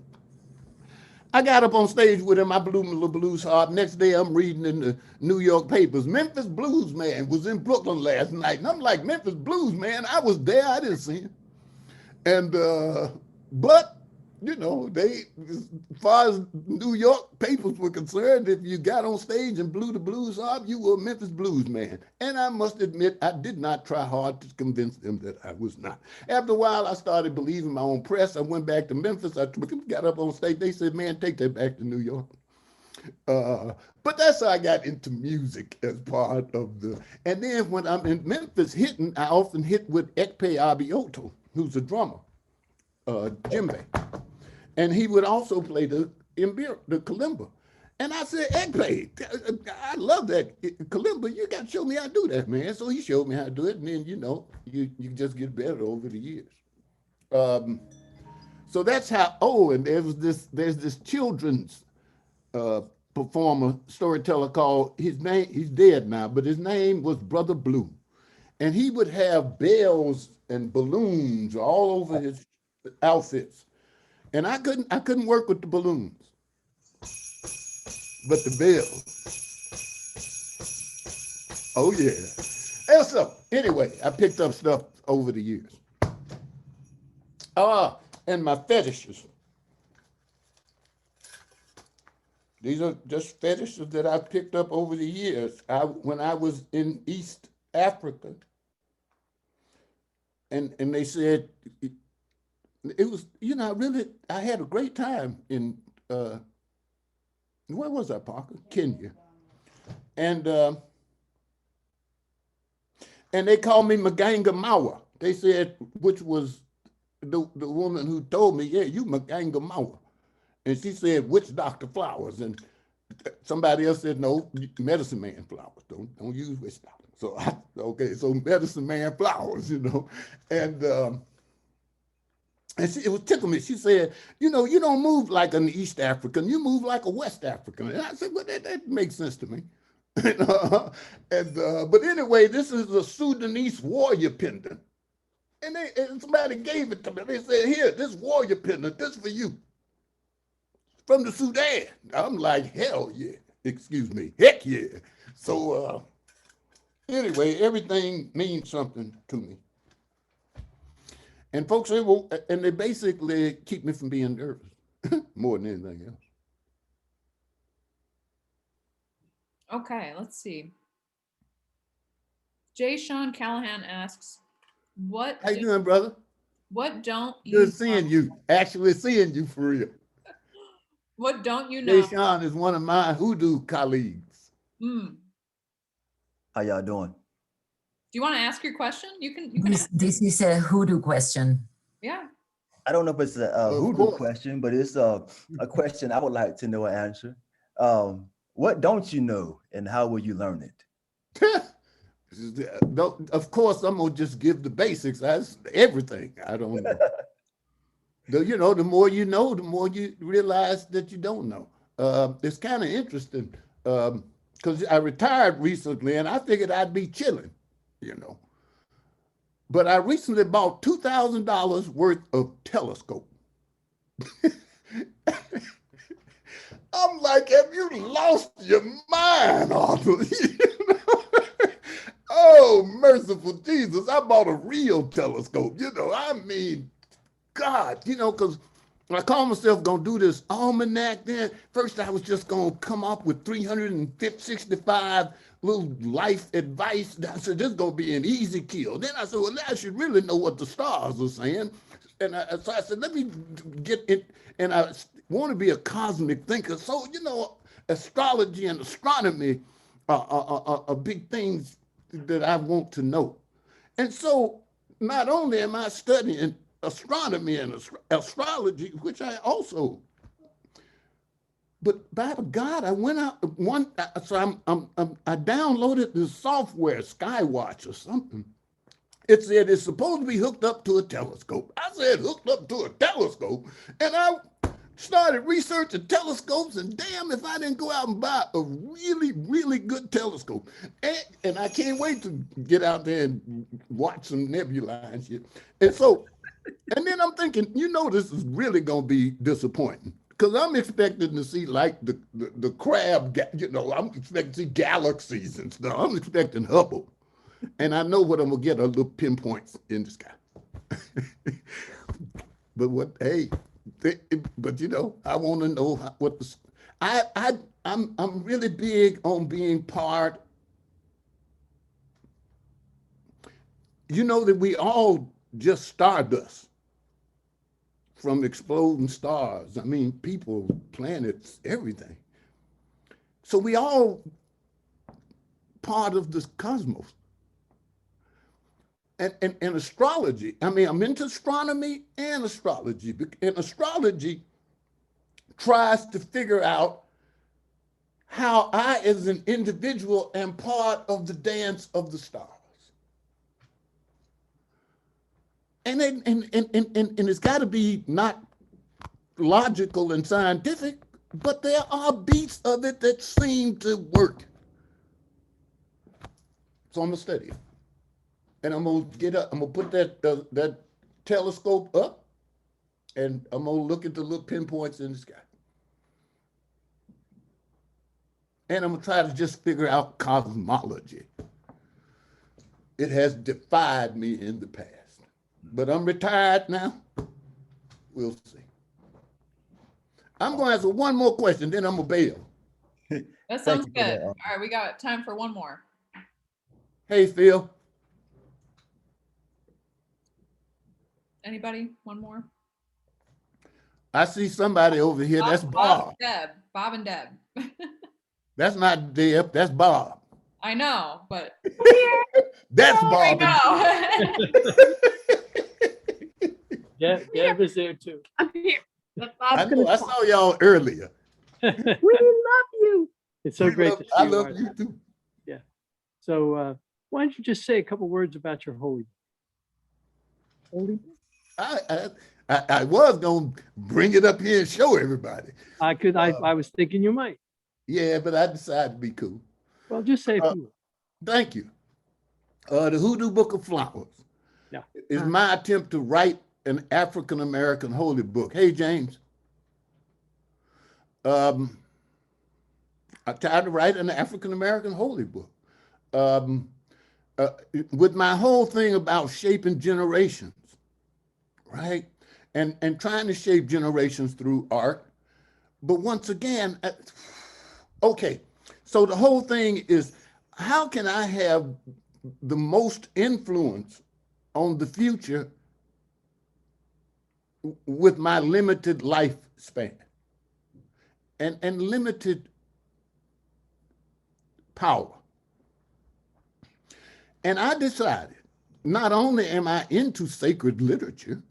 I got up on stage with him. I blew my little blues harp. Next day, I'm reading in the New York papers, Memphis Blues Man was in Brooklyn last night. And I'm like, Memphis Blues Man? I was there. I didn't see him. And, but, they, as far as New York papers were concerned, if you got on stage and blew the blues harp, you were a Memphis Blues Man. And I must admit, I did not try hard to convince them that I was not. After a while, I started believing my own press. I went back to Memphis. I got up on stage. They said, man, take that back to New York. But that's how I got into music as part of and then when I'm in Memphis hitting, I often hit with Ekpe Abioto, who's a drummer. djembe. And he would also play the kalimba. And I said, Ekpe, I love that kalimba. You got to show me how to do that, man. So he showed me how to do it. And then, you know, you just get better over the years. So that's how, oh, and there's this children's performer, storyteller called, his name, he's dead now, but his name was Brother Blue. And he would have bells and balloons all over his outfits. And I couldn't work with the balloons, but the bells. Oh yeah. And so anyway, I picked up stuff over the years. And my fetishes. These are just fetishes that I picked up over the years. When I was in East Africa, and they said it was, you know, I had a great time in where was I, Parker? Kenya. And they called me Maganga Mawa. They said, which was the woman who told me, yeah, you Maganga Mawa. And she said, which Dr. Flowers? And somebody else said, no, Medicine Man Flowers. Don't use witch doctor. So okay, so Medicine Man Flowers, you know. And it was tickling me. She said, you know, you don't move like an East African, you move like a West African. And I said, well, that makes sense to me. But anyway, this is a Sudanese warrior pendant. And somebody gave it to me. They said, here, this warrior pendant, this for you. From the Sudan. I'm like, hell yeah. Excuse me, heck yeah. So anyway, everything means something to me. And folks, they basically keep me from being nervous more than anything else. Okay, let's see. Jay Sean Callahan asks, How you doing, brother? What don't you Good seeing you. Actually seeing you for real. What don't you know? Jay Sean is one of my hoodoo colleagues. How y'all doing? Do you want to ask your question? You can This is a hoodoo question. Yeah. I don't know if it's a hoodoo question, but it's a question I would like to know an answer. What don't you know, and how will you learn it? Of course, I'm gonna just give the basics. That's everything. I don't know. You know, the more you know, the more you realize that you don't know. It's kind of interesting because I retired recently, and I figured I'd be chilling, you know. But I recently bought $2,000 worth of telescope. I'm like, have you lost your mind, Arthur? Oh, merciful Jesus. I bought a real telescope. You know, I mean, God, you know, because I called myself going to do this almanac then. First, I was just going to come up with 365 little life advice. I said, this is going to be an easy kill. Then I said, well, now I should really know what the stars are saying. And so I said, let me get it. And I want to be a cosmic thinker. So, you know, astrology and astronomy are big things that I want to know. And so not only am I studying astronomy and astrology, which I also, but by God, I went out so I downloaded the software, Skywatch or something. It said it's supposed to be hooked up to a telescope. I said hooked up to a telescope, and I started researching telescopes, and damn if I didn't go out and buy a really, really good telescope. And I can't wait to get out there and watch some nebulae and shit. And so, and then I'm thinking, you know, this is really going to be disappointing because I'm expecting to see like the crab, you know, I'm expecting to see galaxies and stuff. I'm expecting Hubble. And I know what I'm going to get are little pinpoints in the sky. But but you know, I want to know what I'm really big on being part. You know that we all just stardust from exploding stars. I mean, people, planets, everything. So we all part of this cosmos. and astrology. I mean, I'm into astronomy and astrology. And astrology tries to figure out how I, as an individual, am part of the dance of the stars. And it's got to be not logical and scientific, but there are beats of it that seem to work. So I'm gonna study it, and I'm gonna get up. I'm gonna put that telescope up, and I'm gonna look at the little pinpoints in the sky, and I'm gonna try to just figure out cosmology. It has defied me in the past, but I'm retired now. We'll see. I'm going to answer one more question, then I'm going to bail. That sounds good. All right, we got time for one more. Hey, Phil. Anybody? One more? I see somebody over here. That's Bob. Bob and Deb. That's not Deb. That's Bob. I know, but that's Bob. Deb is there too. I'm here. I know. I saw y'all earlier. We love you. It's so great to see you. I love you too. Yeah. So why don't you just say a couple words about your holy book? I was gonna bring it up here and show everybody. I was thinking you might. Yeah, but I decided to be cool. Well, just say a few words. Thank you. The Hoodoo Book of Flowers is my attempt to write an African American holy book. Hey, James. I tried to write an African American holy book. With my whole thing about shaping generations, right? And trying to shape generations through art. But once again, okay, so the whole thing is, how can I have the most influence on the future with my limited lifespan and limited power? And I decided, not only am I into sacred literature,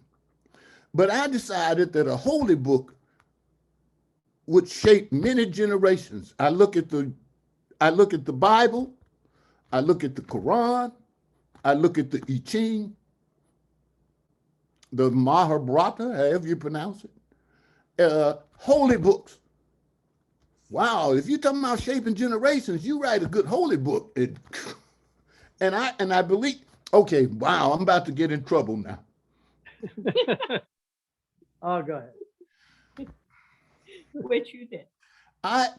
but I decided that a holy book would shape many generations. I look at the Bible, I look at the Quran, I look at the I Ching, the Mahabharata, however you pronounce it, holy books. Wow, if you're talking about shaping generations, you write a good holy book. And I believe, okay, wow, I'm about to get in trouble now. Oh, go ahead. Which you did. I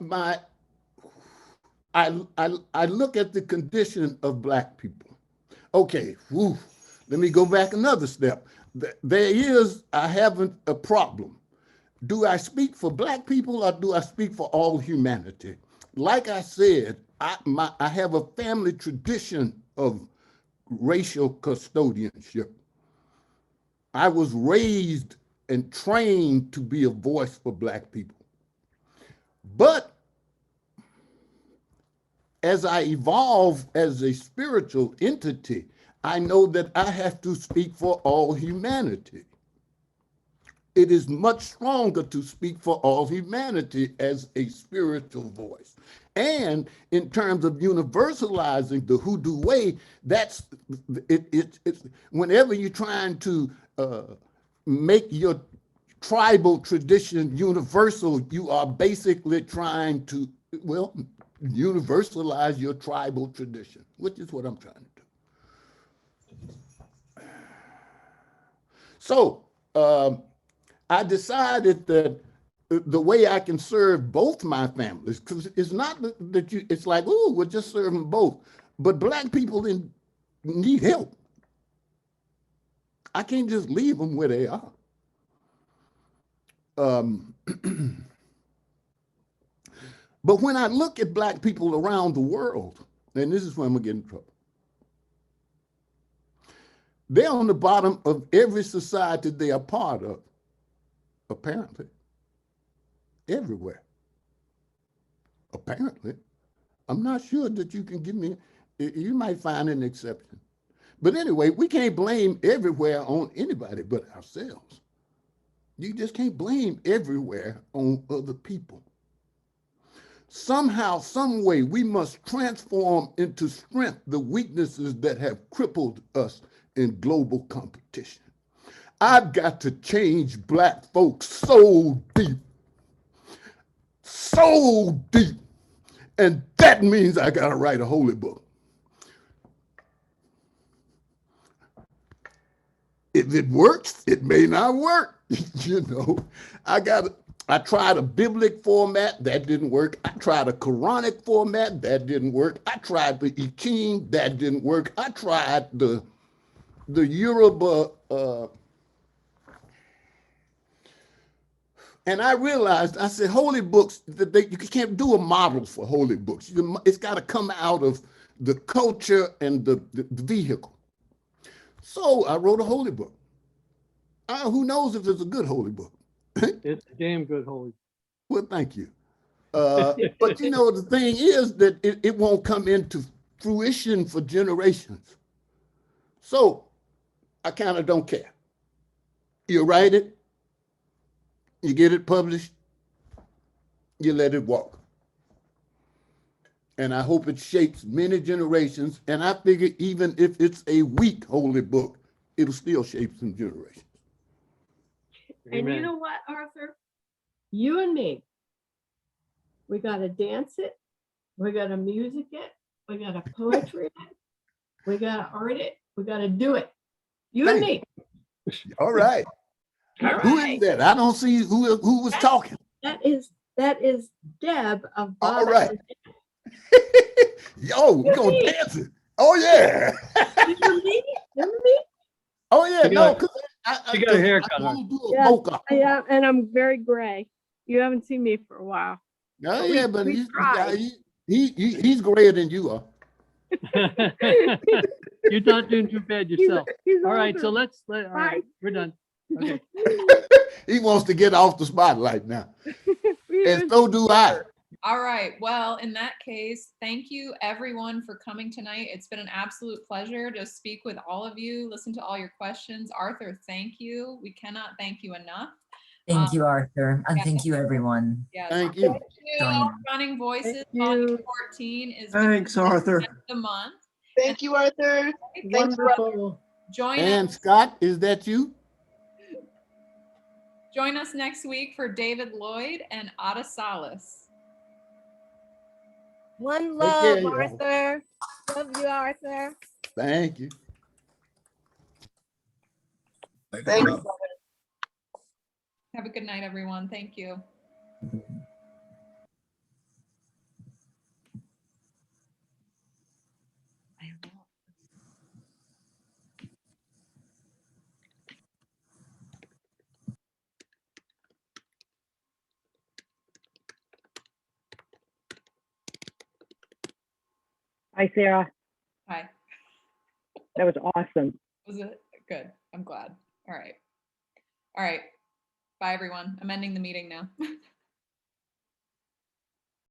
look at the condition of Black people. Okay, let me go back another step. I haven't a problem. Do I speak for Black people or do I speak for all humanity? Like I said, I have a family tradition of racial custodianship. I was raised and trained to be a voice for Black people. But as I evolve as a spiritual entity, I know that I have to speak for all humanity. It is much stronger to speak for all humanity as a spiritual voice. And in terms of universalizing the hoodoo way, it's whenever you're trying to make your tribal tradition universal, you are basically trying to, universalize your tribal tradition, which is what I'm trying to do. So I decided that the way I can serve both my families, because it's not that it's like, oh, we're just serving both, but Black people need help. I can't just leave them where they are. But when I look at Black people around the world, and this is where I'm gonna get in trouble, they're on the bottom of every society they are part of, apparently, everywhere. Apparently. I'm not sure that you can give me, you might find an exception. But anyway, we can't blame everywhere on anybody but ourselves. You just can't blame everywhere on other people. Somehow, some way, we must transform into strength the weaknesses that have crippled us in global competition. I've got to change Black folks so deep, and that means I gotta write a holy book. If it works, it may not work. You know, I tried a biblical format, that didn't work. I tried a Quranic format, that didn't work. I tried the I Ching, that didn't work. I tried the Yoruba, and I realized, I said, holy books, you can't do a model for holy books. It's got to come out of the culture and the vehicle. So I wrote a holy book. Who knows if it's a good holy book? It's a damn good holy book. Well, thank you. But you know, the thing is that it won't come into fruition for generations. So I kind of don't care. You write it, you get it published, you let it walk. And I hope it shapes many generations. And I figure even if it's a weak holy book, it'll still shape some generations. And you know what, Arthur? You and me, we got to dance it, we got to music it, we got to poetry it, we got to art it, we got to do it. You and me. All right. All Who right. is that? I don't see who was talking. That is Deb of Bob. All right. Yo, we're gonna dance it. Oh yeah. Remember me? Remember me? Oh yeah, no, because you got a haircut. Yeah, and I'm very gray. You haven't seen me for a while. Oh yeah, but he's grayer than you are. You're not doing too bad yourself. He's all right, so older. all right, we're done. Okay. He wants to get off the spotlight now. And so do I. All right. Well, in that case, thank you everyone for coming tonight. It's been an absolute pleasure to speak with all of you, listen to all your questions. Arthur, thank you. We cannot thank you enough. Thank you, Arthur. And thank you, everyone. Yes. Thank you. Running Voices, Volume 14 is Thanks, Arthur. the month. Thank you, Arthur. Thanks, Wonderful. Join And us. Scott, is that you? Join us next week for David Lloyd and Ada Salas. One Take care, love, y'all. Arthur. Love you, Arthur. Thank you. Thanks. Have a good night, everyone. Thank you. Hi, Sarah. Hi. That was awesome. Was it good? I'm glad. All right. All right. Bye, everyone. I'm ending the meeting now.